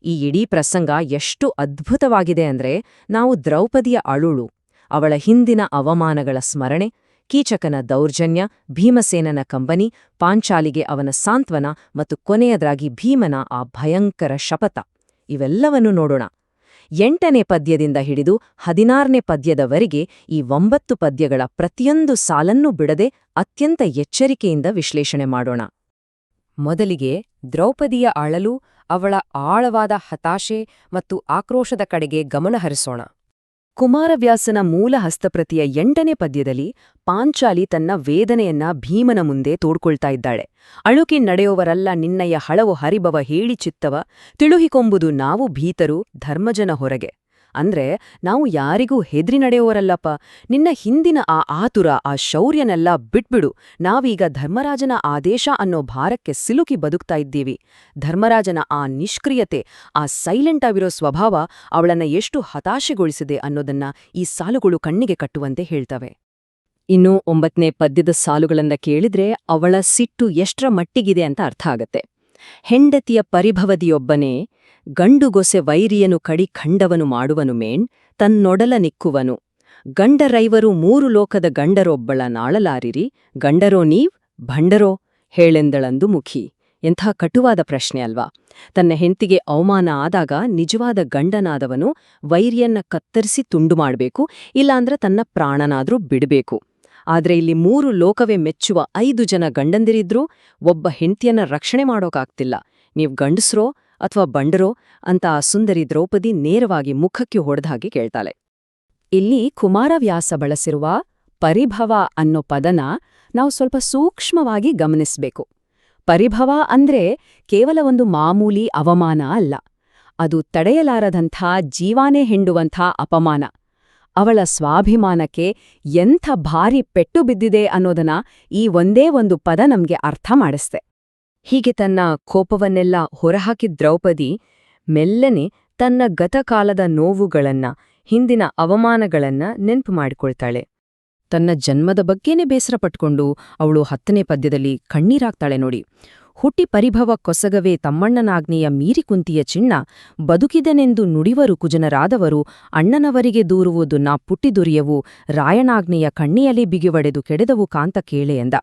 Speaker 7: ಈ ಇಡೀ ಪ್ರಸಂಗ ಎಷ್ಟು ಅದ್ಭುತವಾಗಿದೆ ಅಂದ್ರೆ, ನಾವು ದ್ರೌಪದಿಯ ಅಳುಳು,
Speaker 6: ಅವಳ ಹಿಂದಿನ ಅವಮಾನಗಳ ಸ್ಮರಣೆ, ಕೀಚಕನ ದೌರ್ಜನ್ಯ, ಭೀಮಸೇನನ ಕಂಬನಿ, ಪಾಂಚಾಲಿಗೆ ಅವನ ಸಾಂತ್ವನ ಮತ್ತು ಕೊನೆಯದಾಗಿ ಭೀಮನ ಆ ಭಯಂಕರ ಶಪಥ ಇವೆಲ್ಲವನ್ನೂ ನೋಡೋಣ. 8ನೇ ಪದ್ಯದಿಂದ ಹಿಡಿದು 16ನೇ ಪದ್ಯದವರೆಗೆ ಈ 9 ಪದ್ಯಗಳ ಪ್ರತಿಯೊಂದು ಸಾಲನ್ನೂ ಬಿಡದೆ ಅತ್ಯಂತ ಎಚ್ಚರಿಕೆಯಿಂದ ವಿಶ್ಲೇಷಣೆ ಮಾಡೋಣ. ಮೊದಲಿಗೆ ದ್ರೌಪದಿಯ ಅಳಲು, ಅವಳ ಆಳವಾದ ಹತಾಶೆ ಮತ್ತು ಆಕ್ರೋಶದ ಕಡೆಗೆ ಗಮನಹರಿಸೋಣ. ಕುಮಾರವ್ಯಾಸನ ಮೂಲ ಹಸ್ತಪ್ರತಿಯ 8ನೇ ಪದ್ಯದಲ್ಲಿ ಪಾಂಚಾಲಿ ತನ್ನ ವೇದನೆಯನ್ನ ಭೀಮನ ಮುಂದೆ ತೋಡ್ಕೊಳ್ತಾ ಇದ್ದಾಳೆ. ಅಳುಕಿ ನಡೆಯುವರಲ್ಲ ನಿನ್ನಯ ಹಳವು ಹರಿಬವ ಹೇಳಿ ಚಿತ್ತವ, ತಿಳುಹಿಕೊಂಬುದು ನಾವು ಭೀತರು ಧರ್ಮಜನ ಹೊರಗೆ. ಅಂದ್ರೆ ನಾವು ಯಾರಿಗೂ ಹೆದ್ರಿ ನಡೆಯುವರಲ್ಲಪ್ಪ, ನಿನ್ನ ಹಿಂದಿನ ಆ ಆತುರ, ಆ ಶೌರ್ಯನೆಲ್ಲ ಬಿಟ್ಬಿಡು, ನಾವೀಗ ಧರ್ಮರಾಜನ ಆದೇಶ ಅನ್ನೋ ಭಾರಕ್ಕೆ ಸಿಲುಕಿ ಬದುಕ್ತಾ ಇದ್ದೀವಿ. ಧರ್ಮರಾಜನ ಆ ನಿಷ್ಕ್ರಿಯತೆ, ಆ ಸೈಲೆಂಟ್ ಆಗಿರೋ ಸ್ವಭಾವ ಅವಳನ್ನ ಎಷ್ಟು ಹತಾಶೆಗೊಳಿಸಿದೆ ಅನ್ನೋದನ್ನ ಈ ಸಾಲುಗಳು ಕಣ್ಣಿಗೆ ಕಟ್ಟುವಂತೆ ಹೇಳ್ತವೆ. ಇನ್ನು 9ನೇ ಪದ್ಯದ ಸಾಲುಗಳನ್ನ ಕೇಳಿದ್ರೆ ಅವಳ ಸಿಟ್ಟು ಎಷ್ಟರ ಮಟ್ಟಿಗಿದೆ ಅಂತ ಅರ್ಥ ಆಗತ್ತೆ. ಹೆಂಡತಿಯ ಪರಿಭವದಿಯೊಬ್ಬನೇ ಗಂಡುಗೊಸೆ ವೈರಿಯನು ಕಡಿ ಖಂಡವನು ಮಾಡುವನು ಮೇಣ್ ತನ್ನೊಡಲ ನಿಕ್ಕುವನು. ಗಂಡರೈವರು 3 ಲೋಕದ ಗಂಡರೊಬ್ಬಳ ನಾಳಲಾರಿರಿ, ಗಂಡರೋ ನೀವ್ ಭಂಡರೋ ಹೇಳೆಂದಳಂದು ಮುಖಿ. ಎಂಥ ಕಟುವಾದ ಪ್ರಶ್ನೆ ಅಲ್ವಾ. ತನ್ನ ಹೆಂಡತಿಗೆ ಅವಮಾನ ಆದಾಗ ನಿಜವಾದ ಗಂಡನಾದವನು ವೈರಿಯನ್ನ ಕತ್ತರಿಸಿ ತುಂಡು ಮಾಡ್ಬೇಕು, ಇಲ್ಲಾಂದ್ರೆ ತನ್ನ ಪ್ರಾಣನಾದ್ರೂ ಬಿಡ್ಬೇಕು. ಆದ್ರೆ ಇಲ್ಲಿ 3 ಲೋಕವೇ ಮೆಚ್ಚುವ 5 ಜನ ಗಂಡಂದಿರಿದ್ರೂ ಒಬ್ಬ ಹೆಂಡತಿಯನ್ನ ರಕ್ಷಣೆ ಮಾಡೋಕಾಗ್ತಿಲ್ಲ. ನೀವ್ ಗಂಡಸ್ರೋ ಅಥವಾ ಬಂಡರೋ ಅಂತ ಆ ಸುಂದರಿ ದ್ರೌಪದಿ ನೇರವಾಗಿ ಮುಖಕ್ಕೆ ಹೊಡೆದಾಗಿ ಕೇಳ್ತಾಳೆ. ಇಲ್ಲಿ ಕುಮಾರವ್ಯಾಸ ಬಳಸಿರುವ ಪರಿಭವ ಅನ್ನೋ ಪದನ ನಾವು ಸ್ವಲ್ಪ ಸೂಕ್ಷ್ಮವಾಗಿ ಗಮನಿಸ್ಬೇಕು. ಪರಿಭವ ಅಂದ್ರೆ ಕೇವಲ ಒಂದು ಮಾಮೂಲಿ ಅವಮಾನ ಅಲ್ಲ, ಅದು ತಡೆಯಲಾರದಂಥ ಜೀವಾನೇ ಹಿಂಡುವಂಥ ಅಪಮಾನ. ಅವಳ ಸ್ವಾಭಿಮಾನಕ್ಕೆ ಎಂಥ ಭಾರಿ ಪೆಟ್ಟು ಬಿದ್ದಿದೆ ಅನ್ನೋದನ್ನ ಈ ಒಂದೇ ಒಂದು ಪದ ನಮ್ಗೆ ಅರ್ಥ ಮಾಡಿಸ್ತೆ. ಹೀಗೆ ತನ್ನ ಕೋಪವನ್ನೆಲ್ಲ ಹೊರಹಾಕಿದ ದ್ರೌಪದಿ ಮೆಲ್ಲನೆ ತನ್ನ ಗತಕಾಲದ ನೋವುಗಳನ್ನ, ಹಿಂದಿನ ಅವಮಾನಗಳನ್ನ ನೆನ್ಪು ಮಾಡಿಕೊಳ್ತಾಳೆ. ತನ್ನ ಜನ್ಮದ ಬಗ್ಗೆನೇ ಬೇಸರ ಪಟ್ಕೊಂಡು ಅವಳು 10ನೇ ಪದ್ಯದಲ್ಲಿ ಕಣ್ಣೀರಾಗ್ತಾಳೆ ನೋಡಿ. ಹುಟ್ಟಿ ಪರಿಭವ ಕೊಸಗವೇ ತಮ್ಮಣ್ಣನಾಗ್ನೆಯ ಮೀರಿ ಕುಂತಿಯ ಚಿಣ್ಣ, ಬದುಕಿದನೆಂದು ನುಡಿವರು ಕುಜನರಾದವರು, ಅಣ್ಣನವರಿಗೆ ದೂರುವುದು ನಾ ಪುಟ್ಟಿದುರಿಯವು, ರಾಯಣಾಗ್ನೆಯ ಕಣ್ಣಿಯಲ್ಲಿ ಬಿಗಿವಡೆದು ಕೆಡೆದವು ಕಾಂತ ಕೇಳೆ ಎಂದ.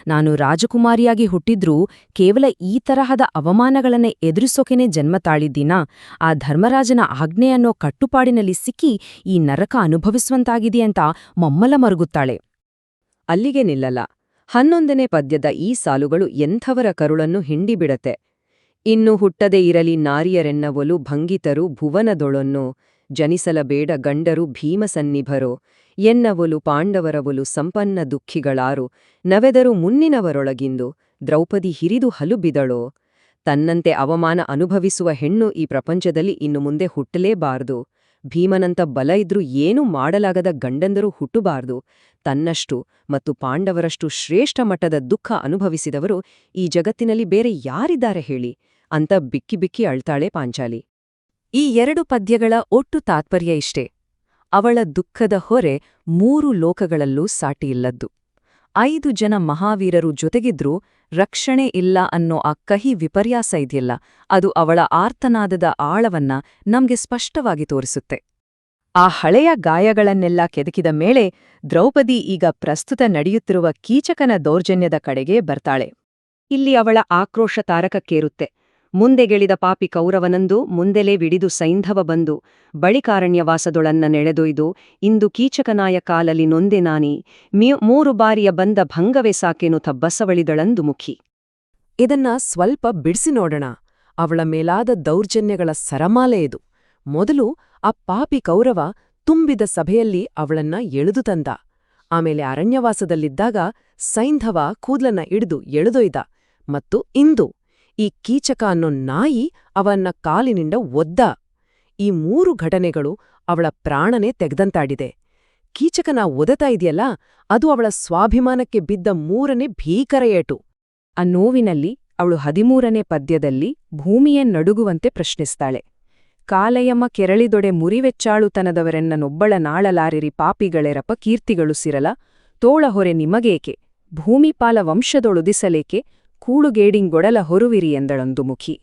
Speaker 6: ನಾನು ರಾಜಕುಮಾರಿಯಾಗಿ ಹುಟ್ಟಿದ್ರೂ ಕೇವಲ ಈ ತರಹದ ಅವಮಾನಗಳನ್ನೇ ಎದುರಿಸೋಕೆನೆ ಜನ್ಮ ತಾಳಿದ್ದೀನಾ? ಆ ಧರ್ಮರಾಜನ ಆಜ್ಞೆ ಅನ್ನೋ ಕಟ್ಟುಪಾಡಿನಲ್ಲಿ ಸಿಕ್ಕಿ ಈ ನರಕ ಅನುಭವಿಸುವಂತಾಗಿದೆಯಂತ ಮಮ್ಮಲ ಮರುಗುತ್ತಾಳೆ. ಅಲ್ಲಿಗೆ ನಿಲ್ಲಲ್ಲ. 11ನೇ ಪದ್ಯದ ಈ ಸಾಲುಗಳು ಎಂಥವರ ಕರುಳನ್ನು ಹಿಂಡಿಬಿಡತೆ. ಇನ್ನು ಹುಟ್ಟದೇ ಇರಲಿ ನಾರಿಯರೆನ್ನವಲು ಭಂಗಿತರು ಭುವನದೊಳನ್ನು, ಜನಿಸಲಬೇಡ ಗಂಡರು ಭೀಮಸನ್ನಿಭರೋ, ಎನ್ನವಲು ಪಾಂಡವರವಲು ಸಂಪನ್ನ ದುಃಖಿಗಳಾರು, ನವೆದರು ಮುನ್ನಿನವರೊಳಗಿಂದು, ದ್ರೌಪದಿ ಹಿರಿದು ಹಲುಬಿದಳೋ. ತನ್ನಂತೆ ಅವಮಾನ ಅನುಭವಿಸುವ ಹೆಣ್ಣು ಈ ಪ್ರಪಂಚದಲ್ಲಿ ಇನ್ನು ಮುಂದೆ ಹುಟ್ಟಲೇಬಾರದು. ಭೀಮನಂತ ಬಲ ಇದ್ರೂ ಏನೂ ಮಾಡಲಾಗದ ಗಂಡಂದರು ಹುಟ್ಟುಬಾರ್ದು. ತನ್ನಷ್ಟು ಮತ್ತು ಪಾಂಡವರಷ್ಟು ಶ್ರೇಷ್ಠ ಮಟ್ಟದ ದುಃಖ ಅನುಭವಿಸಿದವರು ಈ ಜಗತ್ತಿನಲ್ಲಿ ಬೇರೆ ಯಾರಿದ್ದಾರೆ ಹೇಳಿ ಅಂತ ಬಿಕ್ಕಿ ಬಿಕ್ಕಿ ಅಳ್ತಾಳೆ ಪಾಂಚಾಲಿ. ಈ 2 ಪದ್ಯಗಳ ಒಟ್ಟು ತಾತ್ಪರ್ಯ ಇಷ್ಟೇ. ಅವಳ ದುಃಖದ ಹೊರೆ 3 ಲೋಕಗಳಲ್ಲೂ ಸಾಟಿಯಿಲ್ಲದ್ದು. 5 ಜನ ಮಹಾವೀರರು ಜೊತೆಗಿದ್ರೂ ರಕ್ಷಣೆ ಇಲ್ಲ ಅನ್ನೋ ಆ ಕಹಿ ವಿಪರ್ಯಾಸ ಇದೆಯಲ್ಲ, ಅದು ಅವಳ ಆರ್ತನಾದದ ಆಳವನ್ನ ನಮ್ಗೆ ಸ್ಪಷ್ಟವಾಗಿ ತೋರಿಸುತ್ತೆ. ಆ ಹಳೆಯ ಗಾಯಗಳನ್ನೆಲ್ಲ ಕೆದಕಿದ ಮೇಲೆ ದ್ರೌಪದಿ ಈಗ ಪ್ರಸ್ತುತ ನಡೆಯುತ್ತಿರುವ ಕೀಚಕನ ದೌರ್ಜನ್ಯದ ಕಡೆಗೆ ಬರ್ತಾಳೆ. ಇಲ್ಲಿ ಅವಳ ಆಕ್ರೋಶ ತಾರಕಕ್ಕೇರುತ್ತೆ. ಮುಂದೆಗೆಳಿದ ಪಾಪಿ ಕೌರವನಂದು ಮುಂದೆಲೇ ವಿಡಿದು ಸೈಂಧವ ಬಂದು, ಬಳಿಕಾರಣ್ಯವಾಸದೊಳನ್ನ ನೆಳೆದೊಯ್ದು, ಇಂದು ಕೀಚಕನಾಯ ಕಾಲಲಿ ನೊಂದೆ ನಾನಿ, 3 ಬಾರಿಯ ಬಂದ ಭಂಗವೇ ಸಾಕೆನುತ ಬಸವಳಿದಳಂದು ಮುಖಿ. ಇದನ್ನ ಸ್ವಲ್ಪ ಬಿಡಿಸಿ ನೋಡೋಣ. ಅವಳ ಮೇಲಾದ ದೌರ್ಜನ್ಯಗಳ ಸರಮಾಲೆ ಇದು. ಮೊದಲು ಆ ಪಾಪಿ ಕೌರವ ತುಂಬಿದ ಸಭೆಯಲ್ಲಿ ಅವಳನ್ನ ಎಳೆದು ತಂದ. ಆಮೇಲೆ ಅರಣ್ಯವಾಸದಲ್ಲಿದ್ದಾಗ ಸೈಂಧವ ಕೂದ್ಲನ್ನ ಹಿಡಿದು ಎಳೆದೊಯ್ದ. ಮತ್ತು ಇಂದು ಈ ಕೀಚಕ ಅನ್ನೋ ನಾಯಿ ಅವನ್ನ ಕಾಲಿನಿಂದ ಒದ್ದ. ಈ 3 ಘಟನೆಗಳು ಅವಳ ಪ್ರಾಣನೇ ತೆಗ್ದಂತಾಡಿದೆ. ಕೀಚಕನ ಒದತಾ ಇದೆಯಲ್ಲ, ಅದು ಅವಳ ಸ್ವಾಭಿಮಾನಕ್ಕೆ ಬಿದ್ದ 3ನೇ ಭೀಕರ ಏಟು. ಆ ನೋವಿನಲ್ಲಿ ಅವಳು 13ನೇ ಪದ್ಯದಲ್ಲಿ ಭೂಮಿಯೇ ನಡುಗುವಂತೆ ಪ್ರಶ್ನಿಸ್ತಾಳೆ. ಕಾಲೆಯಮ್ಮ ಕೆರಳಿದೊಡೆ ಮುರಿವೆಚ್ಚಾಳುತನದವರೆನ್ನನೊಬ್ಬಳ ನಾಳಲಾರಿರಿ ಪಾಪಿಗಳೆರಪ ಕೀರ್ತಿಗಳು ಸಿರಲ, ತೋಳಹೊರೆ ನಿಮಗೇಕೆ, ಭೂಮಿಪಾಲ ವಂಶದೊಳುದಿಸಲೇಕೆ, ಕೂಳುಗೇಡಿಂಗೊಡಲ ಹೊರುವಿರಿ ಎಂದಳಂದು ಮುಖಿ.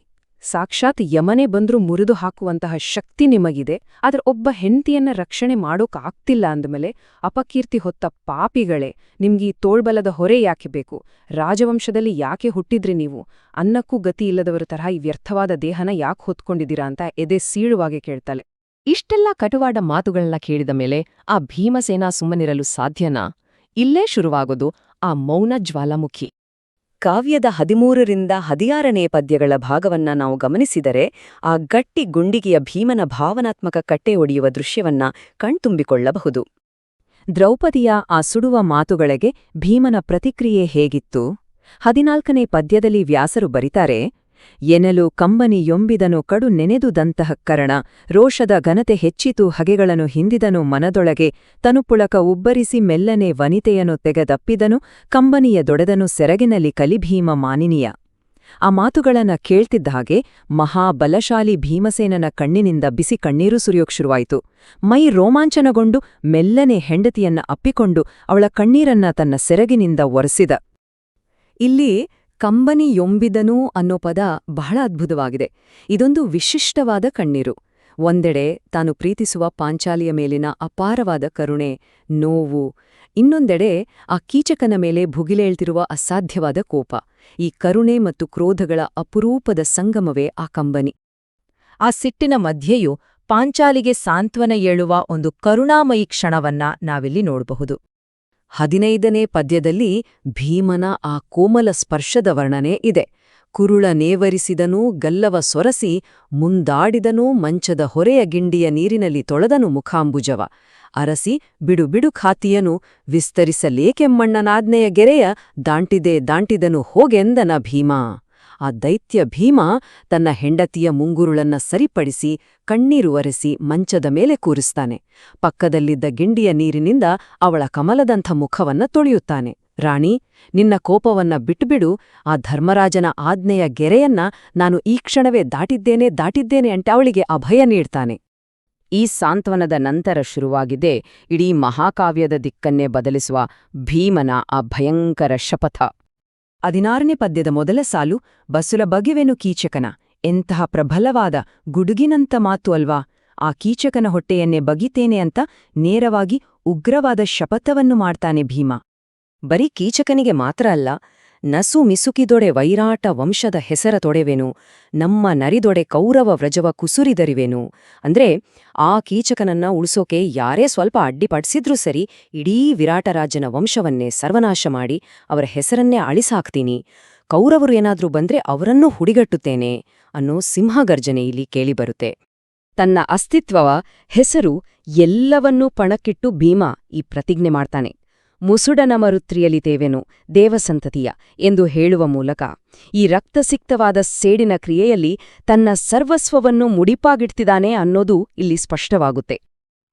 Speaker 6: ಸಾಕ್ಷಾತ್ ಯಮನೆ ಬಂದ್ರೂ ಮುರಿದು ಹಾಕುವಂತಹ ಶಕ್ತಿ ನಿಮಗಿದೆ, ಆದ್ರೆ ಒಬ್ಬ ಹೆಂಡತಿಯನ್ನ ರಕ್ಷಣೆ ಮಾಡೋಕಾಗ್ತಿಲ್ಲ ಅಂದಮೇಲೆ ಅಪಕೀರ್ತಿ ಹೊತ್ತ ಪಾಪಿಗಳೇ, ನಿಮ್ಗೀ ತೋಳ್ಬಲದ ಹೊರೆ ಯಾಕೆ ಬೇಕು? ರಾಜವಂಶದಲ್ಲಿ ಯಾಕೆ ಹುಟ್ಟಿದ್ರಿ ನೀವು? ಅನ್ನಕ್ಕೂ ಗತಿ ಇಲ್ಲದವರ ತರಹ ಈ ವ್ಯರ್ಥವಾದ ದೇಹನ ಯಾಕೆ ಹೊತ್ಕೊಂಡಿದ್ದೀರಾ ಅಂತ ಎದೆ ಸೀಳುವಾಗೆ ಕೇಳ್ತಾಳೆ. ಇಷ್ಟೆಲ್ಲ ಕಟುವಾದ ಮಾತುಗಳನ್ನ ಕೇಳಿದ ಮೇಲೆ ಆ ಭೀಮಸೇನ ಸುಮ್ಮನಿರಲು ಸಾಧ್ಯನಾ? ಇಲ್ಲೇ ಶುರುವಾಗೋದು ಆ ಮೌನ ಜ್ವಾಲಾಮುಖಿ. ಕಾವ್ಯದ 13ರಿಂದ 16ನೇ ಪದ್ಯಗಳ ಭಾಗವನ್ನ ನಾವು ಗಮನಿಸಿದರೆ ಆ ಗಟ್ಟಿ ಗುಂಡಿಗೆಯ ಭೀಮನ ಭಾವನಾತ್ಮಕ ಕಟ್ಟೆ ಒಡೆಯುವ ದೃಶ್ಯವನ್ನ ಕಣ್ತುಂಬಿಕೊಳ್ಳಬಹುದು. ದ್ರೌಪದಿಯ ಆ ಸುಡುವ ಮಾತುಗಳಿಗೆ ಭೀಮನ ಪ್ರತಿಕ್ರಿಯೆ ಹೇಗಿತ್ತು? 14ನೇ ಪದ್ಯದಲ್ಲಿ ವ್ಯಾಸರು ಬರಿತಾರೆ, ಎನಲು ಕಂಬನಿಯೊಂಬಿದನು ಕಡು ನೆನೆದುದಂತಹ ಕರಣ, ರೋಷದ ಘನತೆ ಹೆಚ್ಚಿತು ಹಗೆಗಳನ್ನು ಹಿಂದಿದನು ಮನದೊಳಗೆ, ತನುಪುಳಕ ಉಬ್ಬರಿಸಿ ಮೆಲ್ಲನೆ ವನಿತೆಯನು ತೆಗೆದಪ್ಪಿದನು, ಕಂಬನಿಯ ದೊಡೆದನು ಸೆರಗಿನಲ್ಲಿ ಕಲಿಭೀಮ ಮಾನಿನಿಯ. ಆ ಮಾತುಗಳನ್ನ ಕೇಳ್ತಿದ್ದ ಹಾಗೆ ಮಹಾಬಲಶಾಲಿ ಭೀಮಸೇನನ ಕಣ್ಣಿನಿಂದ ಬಿಸಿ ಕಣ್ಣೀರು ಸುರಿಯೋಕ್ ಶುರುವಾಯಿತು. ಮೈ ರೋಮಾಂಚನಗೊಂಡು ಮೆಲ್ಲನೆ ಹೆಂಡತಿಯನ್ನ ಅಪ್ಪಿಕೊಂಡು ಅವಳ ಕಣ್ಣೀರನ್ನ ತನ್ನ ಸೆರಗಿನಿಂದ ಒರೆಸಿದ. ಇಲ್ಲಿ ಕಂಬನಿಯೊಂಬಿದನು ಅನ್ನೋ ಪದ ಬಹಳ ಅದ್ಭುತವಾಗಿದೆ. ಇದೊಂದು ವಿಶಿಷ್ಟವಾದ ಕಣ್ಣೀರು. ಒಂದೆಡೆ ತಾನು ಪ್ರೀತಿಸುವ ಪಾಂಚಾಲಿಯ ಮೇಲಿನ ಅಪಾರವಾದ ಕರುಣೆ, ನೋವು, ಇನ್ನೊಂದೆಡೆ ಆ ಕೀಚಕನ ಮೇಲೆ ಭುಗಿಲೇಳ್ತಿರುವ ಅಸಾಧ್ಯವಾದ ಕೋಪ. ಈ ಕರುಣೆ ಮತ್ತು ಕ್ರೋಧಗಳ ಅಪರೂಪದ ಸಂಗಮವೇ ಆ ಕಂಬನಿ. ಆ ಸಿಟ್ಟಿನ ಮಧ್ಯೆಯೂ ಪಾಂಚಾಲಿಗೆ ಸಾಂತ್ವನ ಏಳುವ ಒಂದು ಕರುಣಾಮಯಿ ಕ್ಷಣವನ್ನ ನಾವಿಲ್ಲಿ ನೋಡಬಹುದು. 15ನೇ ಪದ್ಯದಲ್ಲಿ ಭೀಮನ ಆ ಕೋಮಲ ಸ್ಪರ್ಶದ ವರ್ಣನೆ ಇದೆ. ಕುರುಳ ನೇವರಿಸಿದನೂ ಗಲ್ಲವ ಸೊರಸಿ, ಮುಂದಾಡಿದನೂ ಮಂಚದ ಹೊರೆಯ ಗಿಂಡಿಯ ನೀರಿನಲ್ಲಿ ತೊಳೆದನು ಮುಖಾಂಬುಜವ, ಅರಸಿ ಬಿಡು ಬಿಡು ಖಾತಿಯನು ವಿಸ್ತರಿಸಲೇಕೆಮ್ಮಣ್ಣನಾಜ್ಞೆಯ ಗೆರೆಯ, ದಾಂಟಿದನು ಹೋಗೆಂದನ ಭೀಮಾ. ಆ ದೈತ್ಯ ಭೀಮ ತನ್ನ ಹೆಂಡತಿಯ ಮುಂಗುರುಳನ್ನ ಸರಿಪಡಿಸಿ ಕಣ್ಣೀರು ಒರೆಸಿ ಮಂಚದ ಮೇಲೆ ಕೂರಿಸ್ತಾನೆ. ಪಕ್ಕದಲ್ಲಿದ್ದ ಗಿಂಡಿಯ ನೀರಿನಿಂದ ಅವಳ ಕಮಲದಂಥ ಮುಖವನ್ನ ತೊಳೆಯುತ್ತಾನೆ. ರಾಣಿ, ನಿನ್ನ ಕೋಪವನ್ನ ಬಿಟ್ಟುಬಿಡು, ಆ ಧರ್ಮರಾಜನ ಆಜ್ಞೆಯ ಗೆರೆಯನ್ನ ನಾನು ಈ ಕ್ಷಣವೇ ದಾಟಿದ್ದೇನೆ ಅಂತ ಅವಳಿಗೆ ಅಭಯ ನೀಡ್ತಾನೆ. ಈ ಸಾಂತ್ವನದ ನಂತರ ಶುರುವಾಗಿದೆ ಇಡೀ ಮಹಾಕಾವ್ಯದ ದಿಕ್ಕನ್ನೇ ಬದಲಿಸುವ ಭೀಮನ ಆ ಭಯಂಕರ ಶಪಥ. 16ನೇ ಪದ್ಯದ ಮೊದಲ ಸಾಲು ಬಸುಲ ಬಗೆವೆನು ಕೀಚಕನ. ಎಂತಹ ಪ್ರಬಲವಾದ ಗುಡುಗಿನಂತ ಮಾತು ಅಲ್ವಾ? ಆ ಕೀಚಕನ ಹೊಟ್ಟೆಯನ್ನೇ ಬಗಿತೇನೆ ಅಂತ ನೇರವಾಗಿ ಉಗ್ರವಾದ ಶಪಥವನ್ನು ಮಾಡ್ತಾನೆ ಭೀಮ. ಬರೀ ಕೀಚಕನಿಗೆ ಮಾತ್ರ ಅಲ್ಲ, ನಸು ಮಿಸುಕಿದೊಡೆ ವೈರಾಟ ವಂಶದ ಹೆಸರ ತೊಡೆವೆನು, ನಮ್ಮ ನರಿದೊಡೆ ಕೌರವ ವ್ರಜವ ಕುಸುರಿದರಿವೆನು. ಅಂದ್ರೆ ಆ ಕೀಚಕನನ್ನ ಉಳಿಸೋಕೆ ಯಾರೇ ಸ್ವಲ್ಪ ಅಡ್ಡಿಪಡಿಸಿದ್ರೂ ಸರಿ, ಇಡೀ ವಿರಾಟರಾಜನ ವಂಶವನ್ನೇ ಸರ್ವನಾಶ ಮಾಡಿ ಅವರ ಹೆಸರನ್ನೇ ಅಳಿಸಾಕ್ತೀನಿ, ಕೌರವರು ಏನಾದ್ರೂ ಬಂದ್ರೆ ಅವರನ್ನೂ ಹುಡಿಗಟ್ಟುತ್ತೇನೆ ಅನ್ನೋ ಸಿಂಹಗರ್ಜನೆ ಇಲ್ಲಿ ಕೇಳಿಬರುತ್ತೆ. ತನ್ನ ಅಸ್ತಿತ್ವವ, ಹೆಸರು ಎಲ್ಲವನ್ನೂ ಪಣಕ್ಕಿಟ್ಟು ಭೀಮ ಈ ಪ್ರತಿಜ್ಞೆ ಮಾಡ್ತಾನೆ. ಮುಸುಡನ ಮರುತ್ರಿಯಲಿತೇವೆನು ದೇವಸಂತತಿಯ ಎಂದು ಹೇಳುವ ಮೂಲಕ ಈ ರಕ್ತಸಿಕ್ತವಾದ ಸೇಡಿನ ಕ್ರಿಯೆಯಲ್ಲಿ ತನ್ನ ಸರ್ವಸ್ವವನ್ನು ಮುಡಿಪಾಗಿಡ್ತಿದ್ದಾನೆ ಅನ್ನೋದು ಇಲ್ಲಿ ಸ್ಪಷ್ಟವಾಗುತ್ತೆ.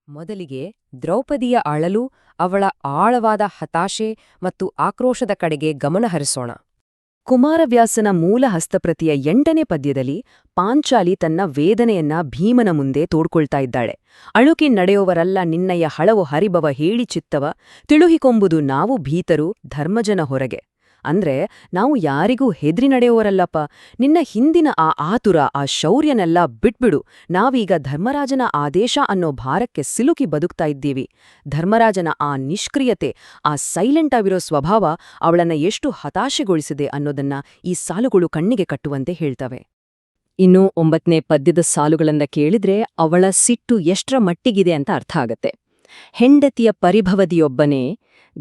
Speaker 6: ಮೊದಲಿಗೆ ದ್ರೌಪದಿಯ ಅಳಲು, ಅವಳ ಆಳವಾದ ಹತಾಶೆ ಮತ್ತು ಆಕ್ರೋಶದ ಕಡೆಗೆ ಗಮನ ಹರಿಸೋಣ. ಕುಮಾರವ್ಯಾಸನ ಮೂಲ ಹಸ್ತಪ್ರತಿಯ 8ನೇ ಪದ್ಯದಲ್ಲಿ ಪಾಂಚಾಲಿ ತನ್ನ ವೇದನೆಯನ್ನ ಭೀಮನ ಮುಂದೆ ತೋಡ್ಕೊಳ್ತಾ ಇದ್ದಾಳೆ. ಅಳುಕಿ ನಡೆಯುವರಲ್ಲ ನಿನ್ನಯ ಹಳವು ಹರಿಬವ ಹೇಳಿ ಚಿತ್ತವ, ತಿಳುಹಿಕೊಂಬುದು ನಾವು ಭೀತರು ಧರ್ಮಜನ ಹೊರಗೆ. ಅಂದ್ರೆ ನಾವು ಯಾರಿಗೂ ಹೆದ್ರಿ ನಡೆಯುವರಲ್ಲಪ್ಪ, ನಿನ್ನ ಹಿಂದಿನ ಆ ಆತುರ, ಆ ಶೌರ್ಯನೆಲ್ಲ ಬಿಟ್ಬಿಡು, ನಾವೀಗ ಧರ್ಮರಾಜನ ಆದೇಶ ಅನ್ನೋ ಭಾರಕ್ಕೆ ಸಿಲುಕಿ ಬದುಕ್ತಾ ಇದ್ದೀವಿ. ಧರ್ಮರಾಜನ ಆ ನಿಷ್ಕ್ರಿಯತೆ, ಆ ಸೈಲೆಂಟ್ ಆಗಿರೋ ಸ್ವಭಾವ ಅವಳನ್ನ ಎಷ್ಟು ಹತಾಶೆಗೊಳಿಸಿದೆ ಅನ್ನೋದನ್ನ ಈ ಸಾಲುಗಳು ಕಣ್ಣಿಗೆ ಕಟ್ಟುವಂತೆ ಹೇಳ್ತವೆ. ಇನ್ನು 9ನೇ ಪದ್ಯದ ಸಾಲುಗಳನ್ನ ಕೇಳಿದ್ರೆ ಅವಳ ಸಿಟ್ಟು ಎಷ್ಟರ ಮಟ್ಟಿಗಿದೆ ಅಂತ ಅರ್ಥ ಆಗತ್ತೆ. ಹೆಂಡತಿಯ ಪರಿಭವದಿಯೊಬ್ಬನೇ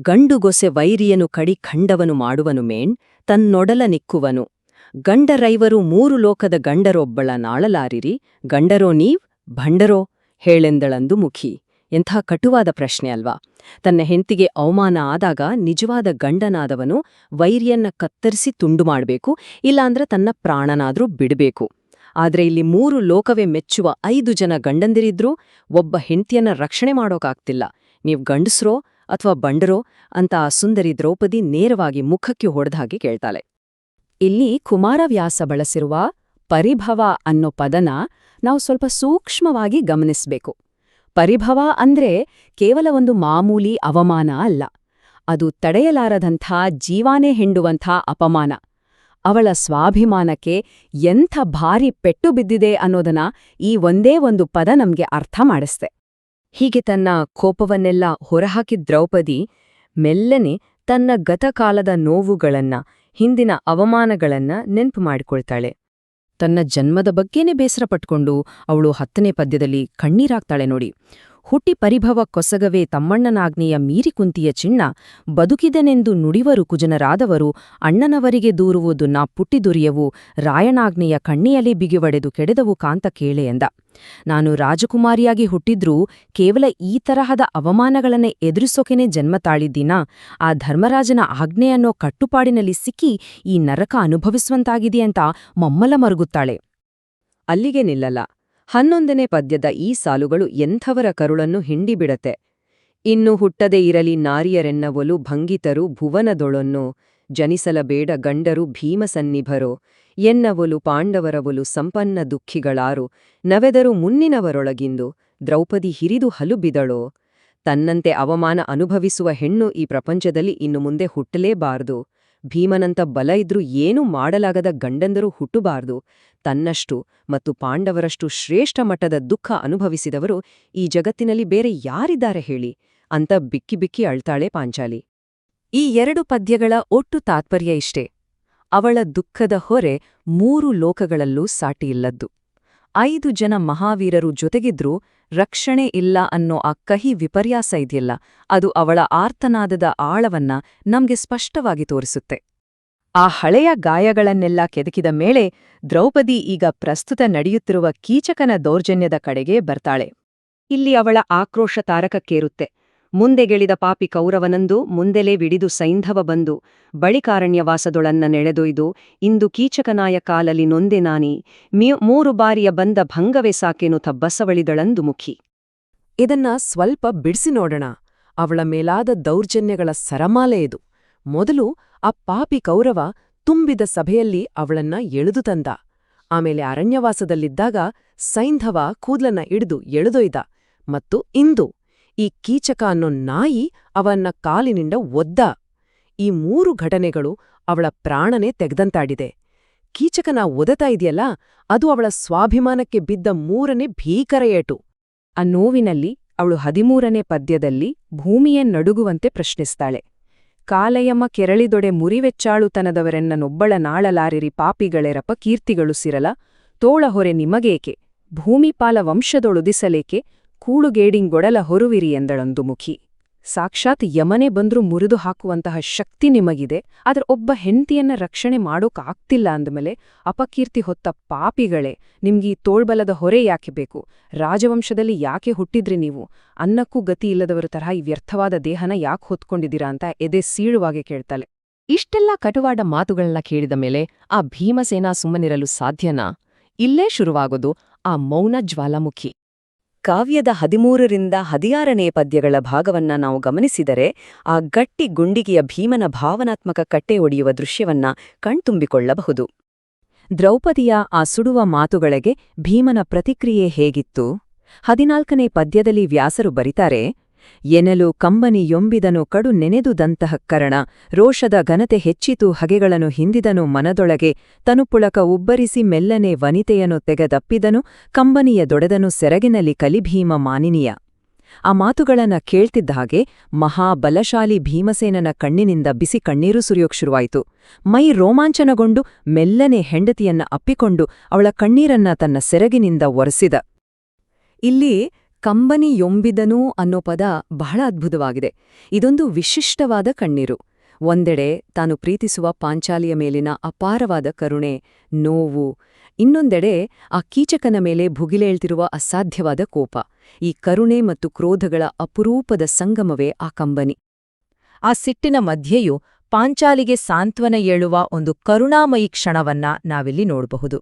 Speaker 6: ಗಂಡುಗೊಸೆ ವೈರಿಯನು ಕಡಿ ಖಂಡವನು ಮಾಡುವನು ಮೇಣ್, ತನ್ನೊಡಲ ನಿಕ್ಕುವನು. ಗಂಡರೈವರು 3 ಲೋಕದ ಗಂಡರೊಬ್ಬಳ ನಾಳಲಾರಿರಿ, ಗಂಡರೋ ನೀವ್ ಭಂಡರೋ ಹೇಳೆಂದಳಂದು ಮುಖಿ. ಎಂಥ ಕಟುವಾದ ಪ್ರಶ್ನೆ ಅಲ್ವಾ? ತನ್ನ ಹೆಂಡತಿಗೆ ಅವಮಾನ ಆದಾಗ ನಿಜವಾದ ಗಂಡನಾದವನು ವೈರಿಯನ್ನ ಕತ್ತರಿಸಿ ತುಂಡು ಮಾಡ್ಬೇಕು, ಇಲ್ಲಾಂದ್ರೆ ತನ್ನ ಪ್ರಾಣನಾದ್ರೂ ಬಿಡಬೇಕು. ಆದ್ರೆ ಇಲ್ಲಿ 3 ಲೋಕವೇ ಮೆಚ್ಚುವ 5 ಜನ ಗಂಡಂದಿರಿದ್ರೂ ಒಬ್ಬ ಹೆಂಡತಿಯನ್ನ ರಕ್ಷಣೆ ಮಾಡೋಕಾಗ್ತಿಲ್ಲ. ನೀವ್ ಗಂಡಸ್ರೋ ಅಥವಾ ಬಂಡರೋ ಅಂತ ಆ ಸುಂದರಿ ದ್ರೌಪದಿ ನೇರವಾಗಿ ಮುಖಕ್ಕೆ ಹೊಡೆದ ಹಾಗೆ ಕೇಳ್ತಾಳೆ. ಇಲ್ಲಿ ಕುಮಾರವ್ಯಾಸ ಬಳಸಿರುವ ಪರಿಭವ ಅನ್ನೋ ಪದನ ನಾವು ಸ್ವಲ್ಪ ಸೂಕ್ಷ್ಮವಾಗಿ ಗಮನಿಸ್ಬೇಕು. ಪರಿಭವ ಅಂದ್ರೆ ಕೇವಲ ಒಂದು ಮಾಮೂಲಿ ಅವಮಾನ ಅಲ್ಲ, ಅದು ತಡೆಯಲಾರದಂಥ ಜೀವಾನೇ ಹಿಂಡುವಂಥ ಅಪಮಾನ. ಅವಳ ಸ್ವಾಭಿಮಾನಕ್ಕೆ ಎಂಥ ಭಾರಿ ಪೆಟ್ಟು ಬಿದ್ದಿದೆ ಅನ್ನೋದನ್ನ ಈ ಒಂದೇ ಒಂದು ಪದ ನಮ್ಗೆ ಅರ್ಥ ಮಾಡಿಸ್ತೆ. ಹೀಗೆ ತನ್ನ ಕೋಪವನ್ನೆಲ್ಲ ಹೊರಹಾಕಿದ ದ್ರೌಪದಿ ಮೆಲ್ಲನೆ ತನ್ನ ಗತಕಾಲದ ನೋವುಗಳನ್ನ, ಹಿಂದಿನ ಅವಮಾನಗಳನ್ನ ನೆನ್ಪು ಮಾಡಿಕೊಳ್ತಾಳೆ. ತನ್ನ ಜನ್ಮದ ಬಗ್ಗೆನೇ ಬೇಸರ ಪಟ್ಕೊಂಡು ಅವಳು 10ನೇ ಪದ್ಯದಲ್ಲಿ ಕಣ್ಣೀರಾಗ್ತಾಳೆ ನೋಡಿ. ಹುಟ್ಟಿ ಪರಿಭವ ಕೊಸಗವೇ ತಮ್ಮಣ್ಣನಾಗ್ನೆಯ ಮೀರಿ ಕುಂತಿಯ ಚಿಣ್ಣ, ಬದುಕಿದನೆಂದು ನುಡಿವರು ಕುಜನರಾದವರು, ಅಣ್ಣನವರಿಗೆ ದೂರುವುದು ನಾ ಪುಟ್ಟಿದುರಿಯವು, ರಾಯಣಾಗ್ನೆಯ ಕಣ್ಣಿಯಲಿ ಬಿಗಿವಡೆದು ಕೆಡೆದವು ಕಾಂತ ಕೇಳೆ ಎಂದ. ನಾನು ರಾಜಕುಮಾರಿಯಾಗಿ ಹುಟ್ಟಿದ್ರೂ ಕೇವಲ ಈ ತರಹದ ಅವಮಾನಗಳನ್ನೇ ಎದುರಿಸೋಕೆನೆ ಜನ್ಮ ತಾಳಿದ್ದೀನಾ? ಆ ಧರ್ಮರಾಜನ ಆಜ್ಞೆ ಅನ್ನೋ ಕಟ್ಟುಪಾಡಿನಲ್ಲಿ ಸಿಕ್ಕಿ ಈ ನರಕ ಅನುಭವಿಸುವಂತಾಗಿದೆಯಂತ ಮಮ್ಮಲ ಮರುಗುತ್ತಾಳೆ. ಅಲ್ಲಿಗೆ ನಿಲ್ಲಲ್ಲ. 11ನೇ ಪದ್ಯದ ಈ ಸಾಲುಗಳು ಎಂಥವರ ಕರುಳನ್ನು ಹಿಂಡಿಬಿಡತ್ತೆ. ಇನ್ನು ಹುಟ್ಟದೇ ಇರಲಿ ನಾರಿಯರೆನ್ನವೊಲು ಭಂಗಿತರು ಭುವನದೊಳೊನ್ನು, ಜನಿಸಲಬೇಡ ಗಂಡರು ಭೀಮಸನ್ನಿಭರೋ, ಎನ್ನವೊಲು ಪಾಂಡವರವೊಲು ಸಂಪನ್ನ ದುಃಖಿಗಳಾರು, ನವೆದರು ಮುನ್ನಿನವರೊಳಗಿಂದು, ದ್ರೌಪದಿ ಹಿರಿದು ಹಲುಬಿದಳೋ. ತನ್ನಂತೆ ಅವಮಾನ ಅನುಭವಿಸುವ ಹೆಣ್ಣು ಈ ಪ್ರಪಂಚದಲ್ಲಿ ಇನ್ನು ಮುಂದೆ ಹುಟ್ಟಲೇಬಾರದು. ಭೀಮನಂತ ಬಲ ಇದ್ರೂ ಏನೂ ಮಾಡಲಾಗದ ಗಂಡಂದರು ಹುಟ್ಟುಬಾರದು. ತನ್ನಷ್ಟು ಮತ್ತು ಪಾಂಡವರಷ್ಟು ಶ್ರೇಷ್ಠ ಮಟ್ಟದ ದುಃಖ ಅನುಭವಿಸಿದವರು ಈ ಜಗತ್ತಿನಲ್ಲಿ ಬೇರೆ ಯಾರಿದ್ದಾರೆ ಹೇಳಿ ಅಂತ ಬಿಕ್ಕಿ ಬಿಕ್ಕಿ ಅಳ್ತಾಳೆ ಪಾಂಚಾಲಿ. ಈ 2 ಪದ್ಯಗಳ ಒಟ್ಟು ತಾತ್ಪರ್ಯ ಇಷ್ಟೇ. ಅವಳ ದುಃಖದ ಹೊರೆ 3 ಲೋಕಗಳಲ್ಲೂ ಸಾಟಿಯಿಲ್ಲದ್ದು. 5 ಜನ ಮಹಾವೀರರು ಜೊತೆಗಿದ್ರೂ ರಕ್ಷಣೆ ಇಲ್ಲ ಅನ್ನೋ ಆ ಕಹಿ ವಿಪರ್ಯಾಸ ಇದೆಯಲ್ಲ, ಅದು ಅವಳ ಆರ್ತನಾದದ ಆಳವನ್ನ ನಮ್ಗೆ ಸ್ಪಷ್ಟವಾಗಿ ತೋರಿಸುತ್ತೆ. ಆ ಹಳೆಯ ಗಾಯಗಳನ್ನೆಲ್ಲ ಕೆದಕಿದ ಮೇಲೆ ದ್ರೌಪದಿ ಈಗ ಪ್ರಸ್ತುತ ನಡೆಯುತ್ತಿರುವ ಕೀಚಕನ ದೌರ್ಜನ್ಯದ ಕಡೆಗೆ ಬರ್ತಾಳೆ. ಇಲ್ಲಿ ಅವಳ ಆಕ್ರೋಶ ತಾರಕಕ್ಕೇರುತ್ತೆ. ಮುಂದೆಗೆಳಿದ ಪಾಪಿ ಕೌರವನಂದು ಮುಂದೆಲೇ ವಿಡಿದು ಸೈಂಧವ ಬಂದು ಬಳಿಕಾರಣ್ಯವಾಸದೊಳನ್ನ ನೆಳೆದೊಯ್ದು ಇಂದು ಕೀಚಕನಾಯ ಕಾಲಲಿ ನೊಂದೆ ನಾನಿ 3 ಬಾರಿಯ ಬಂದ ಭಂಗವೇ ಸಾಕೆನು ತಬ್ಬಸವಳಿದಳಂದು ಮುಖಿ. ಇದನ್ನ ಸ್ವಲ್ಪ ಬಿಡಿಸಿ ನೋಡೋಣ. ಅವಳ ಮೇಲಾದ ದೌರ್ಜನ್ಯಗಳ ಸರಮಾಲೆ ಇದು. ಮೊದಲು ಆ ಪಾಪಿ ಕೌರವ ತುಂಬಿದ ಸಭೆಯಲ್ಲಿ ಅವಳನ್ನ ಎಳೆದು ತಂದ. ಆಮೇಲೆ ಅರಣ್ಯವಾಸದಲ್ಲಿದ್ದಾಗ ಸೈಂಧವ ಕೂದ್ಲನ್ನ ಹಿಡಿದು ಎಳೆದೊಯ್ದ. ಮತ್ತು ಇಂದು ಈ ಕೀಚಕ ಅನ್ನೋ ನಾಯಿ ಅವನ್ನ ಕಾಲಿನಿಂದ ಒದ್ದ. ಈ 3 ಘಟನೆಗಳು ಅವಳ ಪ್ರಾಣನೇ ತೆಗೆದಂತಾಡಿದೆ. ಕೀಚಕನ ಒದತಾ ಇದೆಯಲ್ಲ, ಅದು ಅವಳ ಸ್ವಾಭಿಮಾನಕ್ಕೆ ಬಿದ್ದ 3ನೇ ಭೀಕರ ಏಟು. ಆ ನೋವಿನಲ್ಲಿ ಅವಳು 13ನೇ ಪದ್ಯದಲ್ಲಿ ಭೂಮಿಯೇ ನಡುಗುವಂತೆ ಪ್ರಶ್ನಿಸ್ತಾಳೆ. ಕಾಲಯಮ್ಮ ಕೆರಳಿದೊಡೆ ಮುರಿವೆಚ್ಚಾಳುತನದವರೆನ್ನನೊಬ್ಬಳ ನಾಳಲಾರಿರಿ ಪಾಪಿಗಳೆರಪ ಕೀರ್ತಿಗಳು ಸಿರಲ, ತೋಳ ಹೊರೆ ನಿಮಗೇಕೆ, ಭೂಮಿಪಾಲ ವಂಶದೊಳುದಿಸಲೇಕೆ, ಕೂಳುಗೇಡಿಂಗೊಡಲ ಹೊರುವಿರಿ ಎಂದಳಂದು ಮುಖಿ. ಸಾಕ್ಷಾತ್ ಯಮನೆ ಬಂದ್ರೂ ಮುರಿದು ಹಾಕುವಂತಹ ಶಕ್ತಿ ನಿಮಗಿದೆ, ಆದ್ರೆ ಒಬ್ಬ ಹೆಂಡತಿಯನ್ನ ರಕ್ಷಣೆ ಮಾಡೋಕಾಗ್ತಿಲ್ಲ ಅಂದಮೇಲೆ ಅಪಕೀರ್ತಿ ಹೊತ್ತ ಪಾಪಿಗಳೇ, ನಿಮ್ಗೀ ತೋಳ್ಬಲದ ಹೊರೆ ಯಾಕೆ ಬೇಕು? ರಾಜವಂಶದಲ್ಲಿ ಯಾಕೆ ಹುಟ್ಟಿದ್ರಿ ನೀವು? ಅನ್ನಕ್ಕೂ ಗತಿ ಇಲ್ಲದವರ ತರಹ ಈ ವ್ಯರ್ಥವಾದ ದೇಹನ ಯಾಕೆ ಹೊತ್ಕೊಂಡಿದ್ದೀರಾ ಅಂತ ಎದೆ ಸೀಳುವಾಗೆ ಕೇಳ್ತಾಳೆ. ಇಷ್ಟೆಲ್ಲ ಕಟುವಾದ ಮಾತುಗಳನ್ನ ಕೇಳಿದ ಮೇಲೆ ಆ ಭೀಮಸೇನ ಸುಮ್ಮನಿರಲು ಸಾಧ್ಯನಾ? ಇಲ್ಲೇ ಶುರುವಾಗೋದು ಆ ಮೌನ ಜ್ವಾಲಾಮುಖಿ. ಕಾವ್ಯದ 13ರಿಂದ 16ನೇ ಪದ್ಯಗಳ ಭಾಗವನ್ನ ನಾವು ಗಮನಿಸಿದರೆ ಆ ಗಟ್ಟಿ ಗುಂಡಿಗೆಯ ಭೀಮನ ಭಾವನಾತ್ಮಕ ಕಟ್ಟೆ ಒಡೆಯುವ ದೃಶ್ಯವನ್ನ ಕಣ್ತುಂಬಿಕೊಳ್ಳಬಹುದು. ದ್ರೌಪದಿಯ ಆ ಸುಡುವ ಮಾತುಗಳಿಗೆ ಭೀಮನ ಪ್ರತಿಕ್ರಿಯೆ ಹೇಗಿತ್ತು? 14ನೇ ಪದ್ಯದಲ್ಲಿ ವ್ಯಾಸರು ಬರಿತಾರೆ, ಎನಲು ಕಂಬನಿಯೊಂಬಿದನು ಕಡು ನೆನೆದುದಂತಹ ಕರಣ, ರೋಷದ ಘನತೆ ಹೆಚ್ಚಿತು ಹಗೆಗಳನ್ನು ಹಿಂದಿದನು ಮನದೊಳಗೆ, ತನುಪುಳಕ ಉಬ್ಬರಿಸಿ ಮೆಲ್ಲನೆ ವನಿತೆಯನು ತೆಗೆದಪ್ಪಿದನು, ಕಂಬನಿಯ ದೊಡೆದನು ಸೆರಗಿನಲ್ಲಿ ಕಲಿಭೀಮ ಮಾನಿನಿಯ. ಆ ಮಾತುಗಳನ್ನ ಕೇಳ್ತಿದ್ದ ಹಾಗೆ ಮಹಾಬಲಶಾಲಿ ಭೀಮಸೇನನ ಕಣ್ಣಿನಿಂದ ಬಿಸಿ ಕಣ್ಣೀರು ಸುರಿಯೋಕ್ ಶುರುವಾಯಿತು. ಮೈ ರೋಮಾಂಚನಗೊಂಡು ಮೆಲ್ಲನೆ ಹೆಂಡತಿಯನ್ನ ಅಪ್ಪಿಕೊಂಡು ಅವಳ ಕಣ್ಣೀರನ್ನ ತನ್ನ ಸೆರಗಿನಿಂದ ಒರೆಸಿದ. ಇಲ್ಲಿ ಕಂಬನಿಯೊಂಬಿದನು ಅನ್ನೋ ಪದ ಬಹಳ ಅದ್ಭುತವಾಗಿದೆ. ಇದೊಂದು ವಿಶಿಷ್ಟವಾದ ಕಣ್ಣೀರು. ಒಂದೆಡೆ ತಾನು ಪ್ರೀತಿಸುವ ಪಾಂಚಾಲಿಯ ಮೇಲಿನ ಅಪಾರವಾದ ಕರುಣೆ, ನೋವು, ಇನ್ನೊಂದೆಡೆ ಆ ಕೀಚಕನ ಮೇಲೆ ಭುಗಿಲೇಳ್ತಿರುವ ಅಸಾಧ್ಯವಾದ ಕೋಪ. ಈ ಕರುಣೆ ಮತ್ತು ಕ್ರೋಧಗಳ ಅಪರೂಪದ ಸಂಗಮವೇ ಆ ಕಂಬನಿ. ಆ ಸಿಟ್ಟಿನ ಮಧ್ಯೆಯೂ ಪಾಂಚಾಲಿಗೆ ಸಾಂತ್ವನ ಏಳುವ ಒಂದು ಕರುಣಾಮಯಿ ಕ್ಷಣವನ್ನ ನಾವಿಲ್ಲಿ ನೋಡಬಹುದು.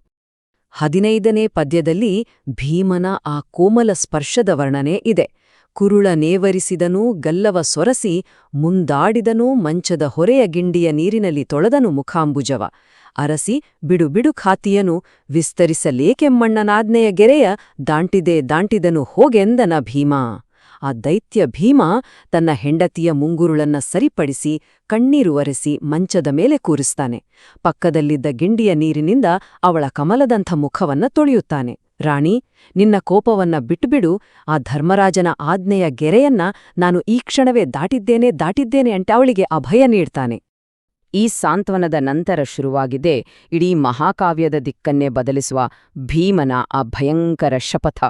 Speaker 6: 15ನೇ ಪದ್ಯದಲ್ಲಿ ಭೀಮನ ಆ ಕೋಮಲ ಸ್ಪರ್ಶದ ವರ್ಣನೆ ಇದೆ. ಕುರುಳ ನೇವರಿಸಿದನೂ ಗಲ್ಲವ ಸೊರಸಿ, ಮುಂದಾಡಿದನೂ ಮಂಚದ ಹೊರೆಯ ಗಿಂಡಿಯ ನೀರಿನಲ್ಲಿ ತೊಳೆದನು ಮುಖಾಂಬುಜವ, ಅರಸಿ ಬಿಡು ಬಿಡು ಖಾತಿಯನು ವಿಸ್ತರಿಸಲೇಕೆಮ್ಮಣ್ಣನಾಜ್ಞೆಯ ಗೆರೆಯ ದಾಂಟಿದನು ಹೋಗೆಂದನ ಭೀಮ. ಆ ದೈತ್ಯ ಭೀಮ ತನ್ನ ಹೆಂಡತಿಯ ಮುಂಗುರುಳನ್ನ ಸರಿಪಡಿಸಿ ಕಣ್ಣೀರು ಒರೆಸಿ ಮಂಚದ ಮೇಲೆ ಕೂರಿಸ್ತಾನೆ. ಪಕ್ಕದಲ್ಲಿದ್ದ ಗಿಂಡಿಯ ನೀರಿನಿಂದ ಅವಳ ಕಮಲದಂಥ ಮುಖವನ್ನ ತೊಳೆಯುತ್ತಾನೆ. ರಾಣಿ, ನಿನ್ನ ಕೋಪವನ್ನ ಬಿಟ್ಟುಬಿಡು, ಆ ಧರ್ಮರಾಜನ ಆಜ್ಞೆಯ ಗೆರೆಯನ್ನ ನಾನು ಈ ಕ್ಷಣವೇ ದಾಟಿದ್ದೇನೆ ಅಂತ ಅವಳಿಗೆ ಅಭಯ ನೀಡ್ತಾನೆ. ಈ ಸಾಂತ್ವನದ ನಂತರ ಶುರುವಾಗಿದೆ ಇಡೀ ಮಹಾಕಾವ್ಯದ ದಿಕ್ಕನ್ನೇ ಬದಲಿಸುವ ಭೀಮನ ಆ ಭಯಂಕರ ಶಪಥ.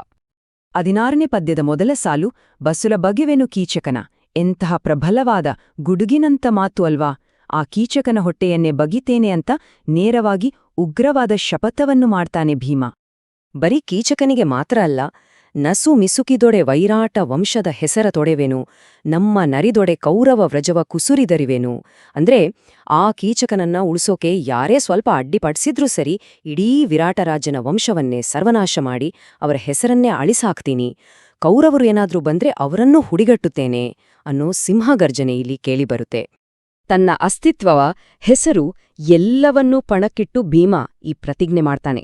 Speaker 6: 16ನೇ ಪದ್ಯದ ಮೊದಲ ಸಾಲು ಬಸುಲ ಬಗೆವೆನು ಕೀಚಕನ. ಎಂತಹ ಪ್ರಬಲವಾದ ಗುಡುಗಿನಂತ ಮಾತು ಅಲ್ವಾ? ಆ ಕೀಚಕನ ಹೊಟ್ಟೆಯನ್ನೇ ಬಗಿತೇನೆ ಅಂತ ನೇರವಾಗಿ ಉಗ್ರವಾದ ಶಪಥವನ್ನು ಮಾಡ್ತಾನೆ ಭೀಮ. ಬರೀ ಕೀಚಕನಿಗೆ ಮಾತ್ರ ಅಲ್ಲ, ನಸು ಮಿಸುಕಿದೊಡೆ ವೈರಾಟ ವಂಶದ ಹೆಸರ ತೊಡೆವೆನು, ನಮ್ಮ ನರಿದೊಡೆ ಕೌರವ ವ್ರಜವ ಕುಸುರಿದರಿವೆನು. ಅಂದ್ರೆ ಆ ಕೀಚಕನನ್ನ ಉಳಿಸೋಕೆ ಯಾರೇ ಸ್ವಲ್ಪ ಅಡ್ಡಿಪಡಿಸಿದ್ರೂ ಸರಿ, ಇಡೀ ವಿರಾಟರಾಜನ ವಂಶವನ್ನೇ ಸರ್ವನಾಶ ಮಾಡಿ ಅವರ ಹೆಸರನ್ನೇ ಅಳಿಸಾಕ್ತೀನಿ, ಕೌರವರು ಏನಾದ್ರೂ ಬಂದ್ರೆ ಅವರನ್ನೂ ಹುಡಿಗಟ್ಟುತ್ತೇನೆ ಅನ್ನೋ ಸಿಂಹಗರ್ಜನೆ ಇಲ್ಲಿ ಕೇಳಿಬರುತ್ತೆ. ತನ್ನ ಅಸ್ತಿತ್ವವ, ಹೆಸರು ಎಲ್ಲವನ್ನೂ ಪಣಕ್ಕಿಟ್ಟು ಭೀಮ ಈ ಪ್ರತಿಜ್ಞೆ ಮಾಡ್ತಾನೆ.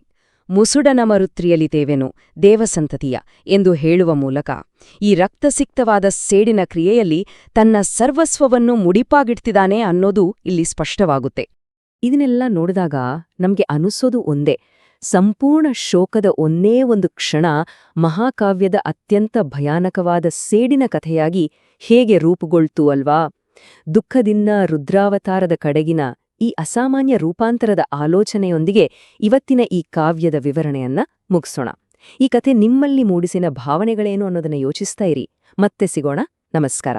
Speaker 6: ಮುಸುಡನ ಮರುತ್ರಿಯಲಿತೇವೆನು ದೇವಸಂತತಿಯ ಎಂದು ಹೇಳುವ ಮೂಲಕ ಈ ರಕ್ತಸಿಕ್ತವಾದ ಸೇಡಿನ ಕ್ರಿಯೆಯಲ್ಲಿ ತನ್ನ ಸರ್ವಸ್ವವನ್ನು ಮುಡಿಪಾಗಿಡ್ತಿದ್ದಾನೆ ಅನ್ನೋದು ಇಲ್ಲಿ ಸ್ಪಷ್ಟವಾಗುತ್ತೆ. ಇದನ್ನೆಲ್ಲ ನೋಡಿದಾಗ ನಮ್ಗೆ ಅನಿಸೋದು ಒಂದೇ, ಸಂಪೂರ್ಣ ಶೋಕದ ಒಂದೇ ಒಂದು ಕ್ಷಣ ಮಹಾಕಾವ್ಯದ ಅತ್ಯಂತ ಭಯಾನಕವಾದ ಸೇಡಿನ ಕಥೆಯಾಗಿ ಹೇಗೆ ರೂಪುಗೊಳ್ತು ಅಲ್ವಾ? ದುಃಖದಿಂದ ರುದ್ರಾವತಾರದ ಕಡೆಗಿನ ಈ ಅಸಾಮಾನ್ಯ ರೂಪಾಂತರದ ಆಲೋಚನೆಯೊಂದಿಗೆ ಇವತ್ತಿನ ಈ ಕಾವ್ಯದ ವಿವರಣೆಯನ್ನ ಮುಗಿಸೋಣ. ಈ ಕಥೆ ನಿಮ್ಮಲ್ಲಿ ಮೂಡಿಸಿನ ಭಾವನೆಗಳೇನು ಅನ್ನೋದನ್ನ ಯೋಚಿಸ್ತಾ ಇರಿ. ಮತ್ತೆ ಸಿಗೋಣ. ನಮಸ್ಕಾರ.